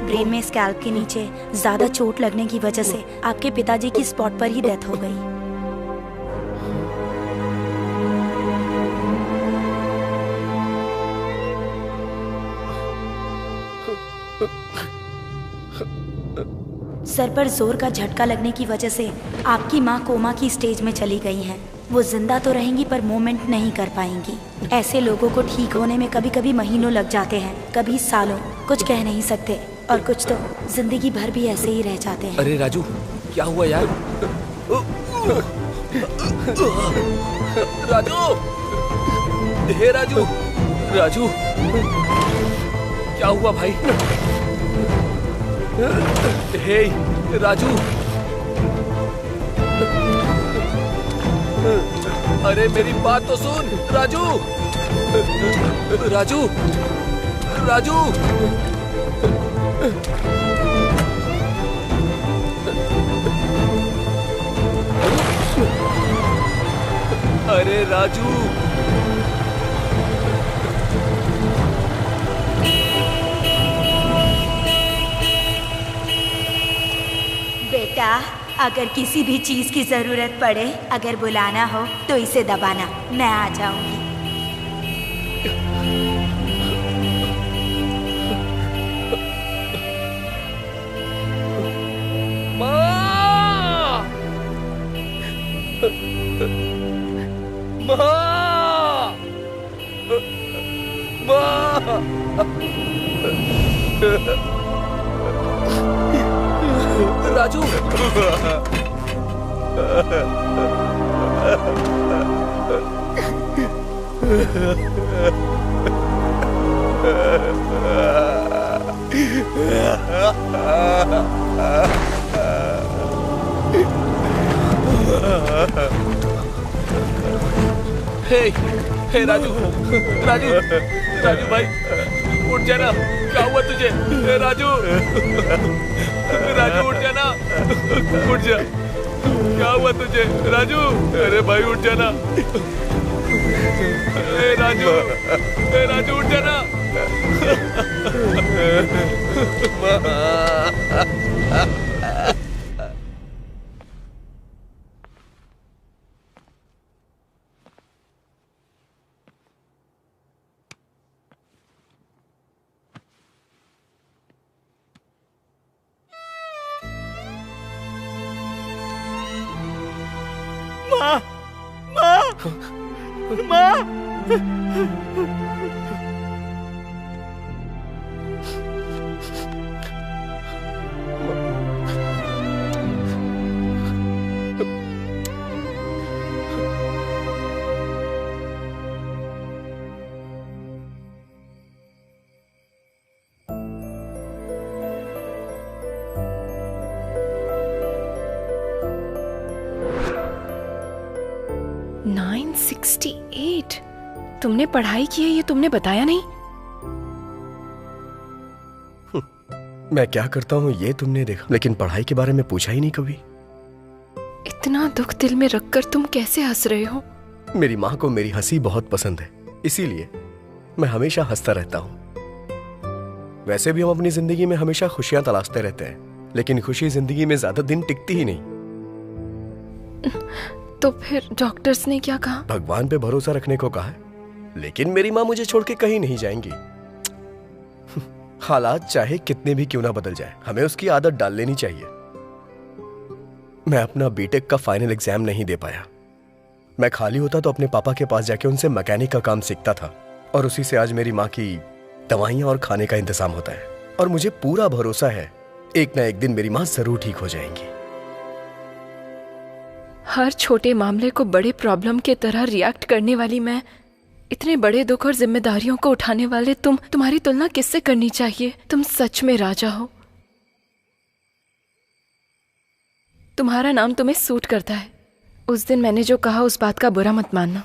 ब्रेन में स्कैल्प के नीचे ज्यादा चोट लगने की वजह से आपके पिताजी की स्पॉट पर ही डेथ हो गई। सर पर जोर का झटका लगने की वजह से आपकी माँ कोमा की स्टेज में चली गई हैं। वो जिंदा तो रहेंगी पर मूवमेंट नहीं कर पाएंगी। ऐसे लोगों को ठीक होने में कभी कभी महीनों लग जाते हैं, कभी सालों। कुछ कह नहीं सकते और कुछ तो जिंदगी भर भी ऐसे ही रह जाते हैं। अरे राजू, क्या हुआ यार? राजू, हे राजू, राजू, क्या हुआ भाई? हे राजू, अरे मेरी बात तो सुन राजू, राजू, राजू, अरे राजू, बेटा, अगर किसी भी चीज की जरूरत पड़े, अगर बुलाना हो तो इसे दबाना, मैं आ जाऊंगी। माँ! माँ! माँ! राजू, हे राजू, राजू, राजू भाई, उठ जाना। क्या हुआ तुझे? हे राजू, राजू उठ जाना, उठ जा। क्या हुआ तुझे राजू? अरे भाई उठ जाना। हे राजू उठ जाना। तुमने पढ़ाई की है ये तुमने बताया नहीं। मैं क्या करता हूँ ये तुमने देखा, लेकिन पढ़ाई के बारे में पूछा ही नहीं कभी। इतना दुख दिल में रखकर तुम कैसे हंस रहे हो? मेरी माँ को मेरी हंसी बहुत पसंद है, इसीलिए मैं हमेशा हंसता रहता हूँ। वैसे भी हम अपनी जिंदगी में हमेशा खुशियां तलाशते रहते हैं, लेकिन खुशी जिंदगी में ज्यादा दिन टिकती ही नहीं। तो फिर डॉक्टर्स ने क्या कहा? भगवान पे भरोसा रखने को कहा है, लेकिन मेरी माँ मुझे छोड़ के कहीं नहीं जाएंगी। हालात चाहे कितने भी क्यों ना बदल जाए, हमें उसकी आदत डाल लेनी चाहिए। मैं अपना बीटेक का फाइनल एग्जाम नहीं दे पाया। मैं खाली होता तो अपने पापा के पास जाके उनसे मैकेनिक का काम सीखता था, और उसी से आज मेरी माँ की दवाइयां और खाने का इंतजाम होता है। और मुझे पूरा भरोसा है एक ना एक दिन मेरी माँ जरूर ठीक हो जाएंगी। हर छोटे मामले को बड़े प्रॉब्लम के तरह रिएक्ट करने वाली मैं, इतने बड़े दुख और जिम्मेदारियों को उठाने वाले तुम्हारी तुलना किससे करनी चाहिए? तुम सच में राजा हो। तुम्हारा नाम तुम्हें सूट करता है। उस दिन मैंने जो कहा उस बात का बुरा मत मानना।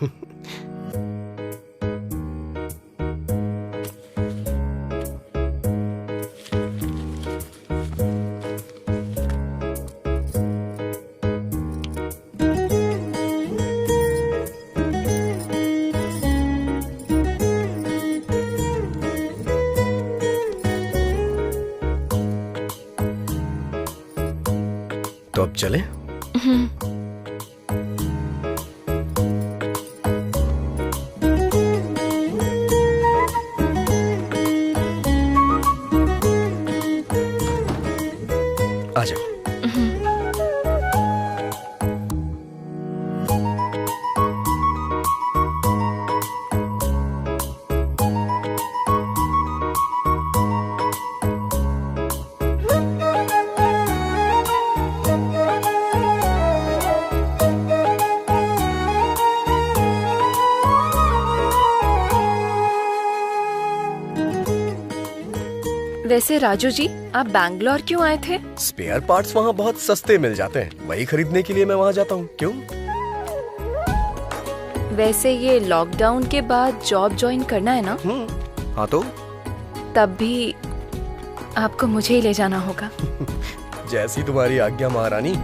चले? आ जाओ। वैसे राजू जी, आप बैंगलोर क्यों आए थे? स्पेयर पार्ट्स वहाँ बहुत सस्ते मिल जाते हैं, वही खरीदने के लिए मैं वहाँ जाता हूँ। क्यों? वैसे ये लॉकडाउन के बाद जॉब ज्वाइन करना है ना? हाँ तो? तब भी आपको मुझे ही ले जाना होगा। जैसी तुम्हारी आज्ञा महारानी।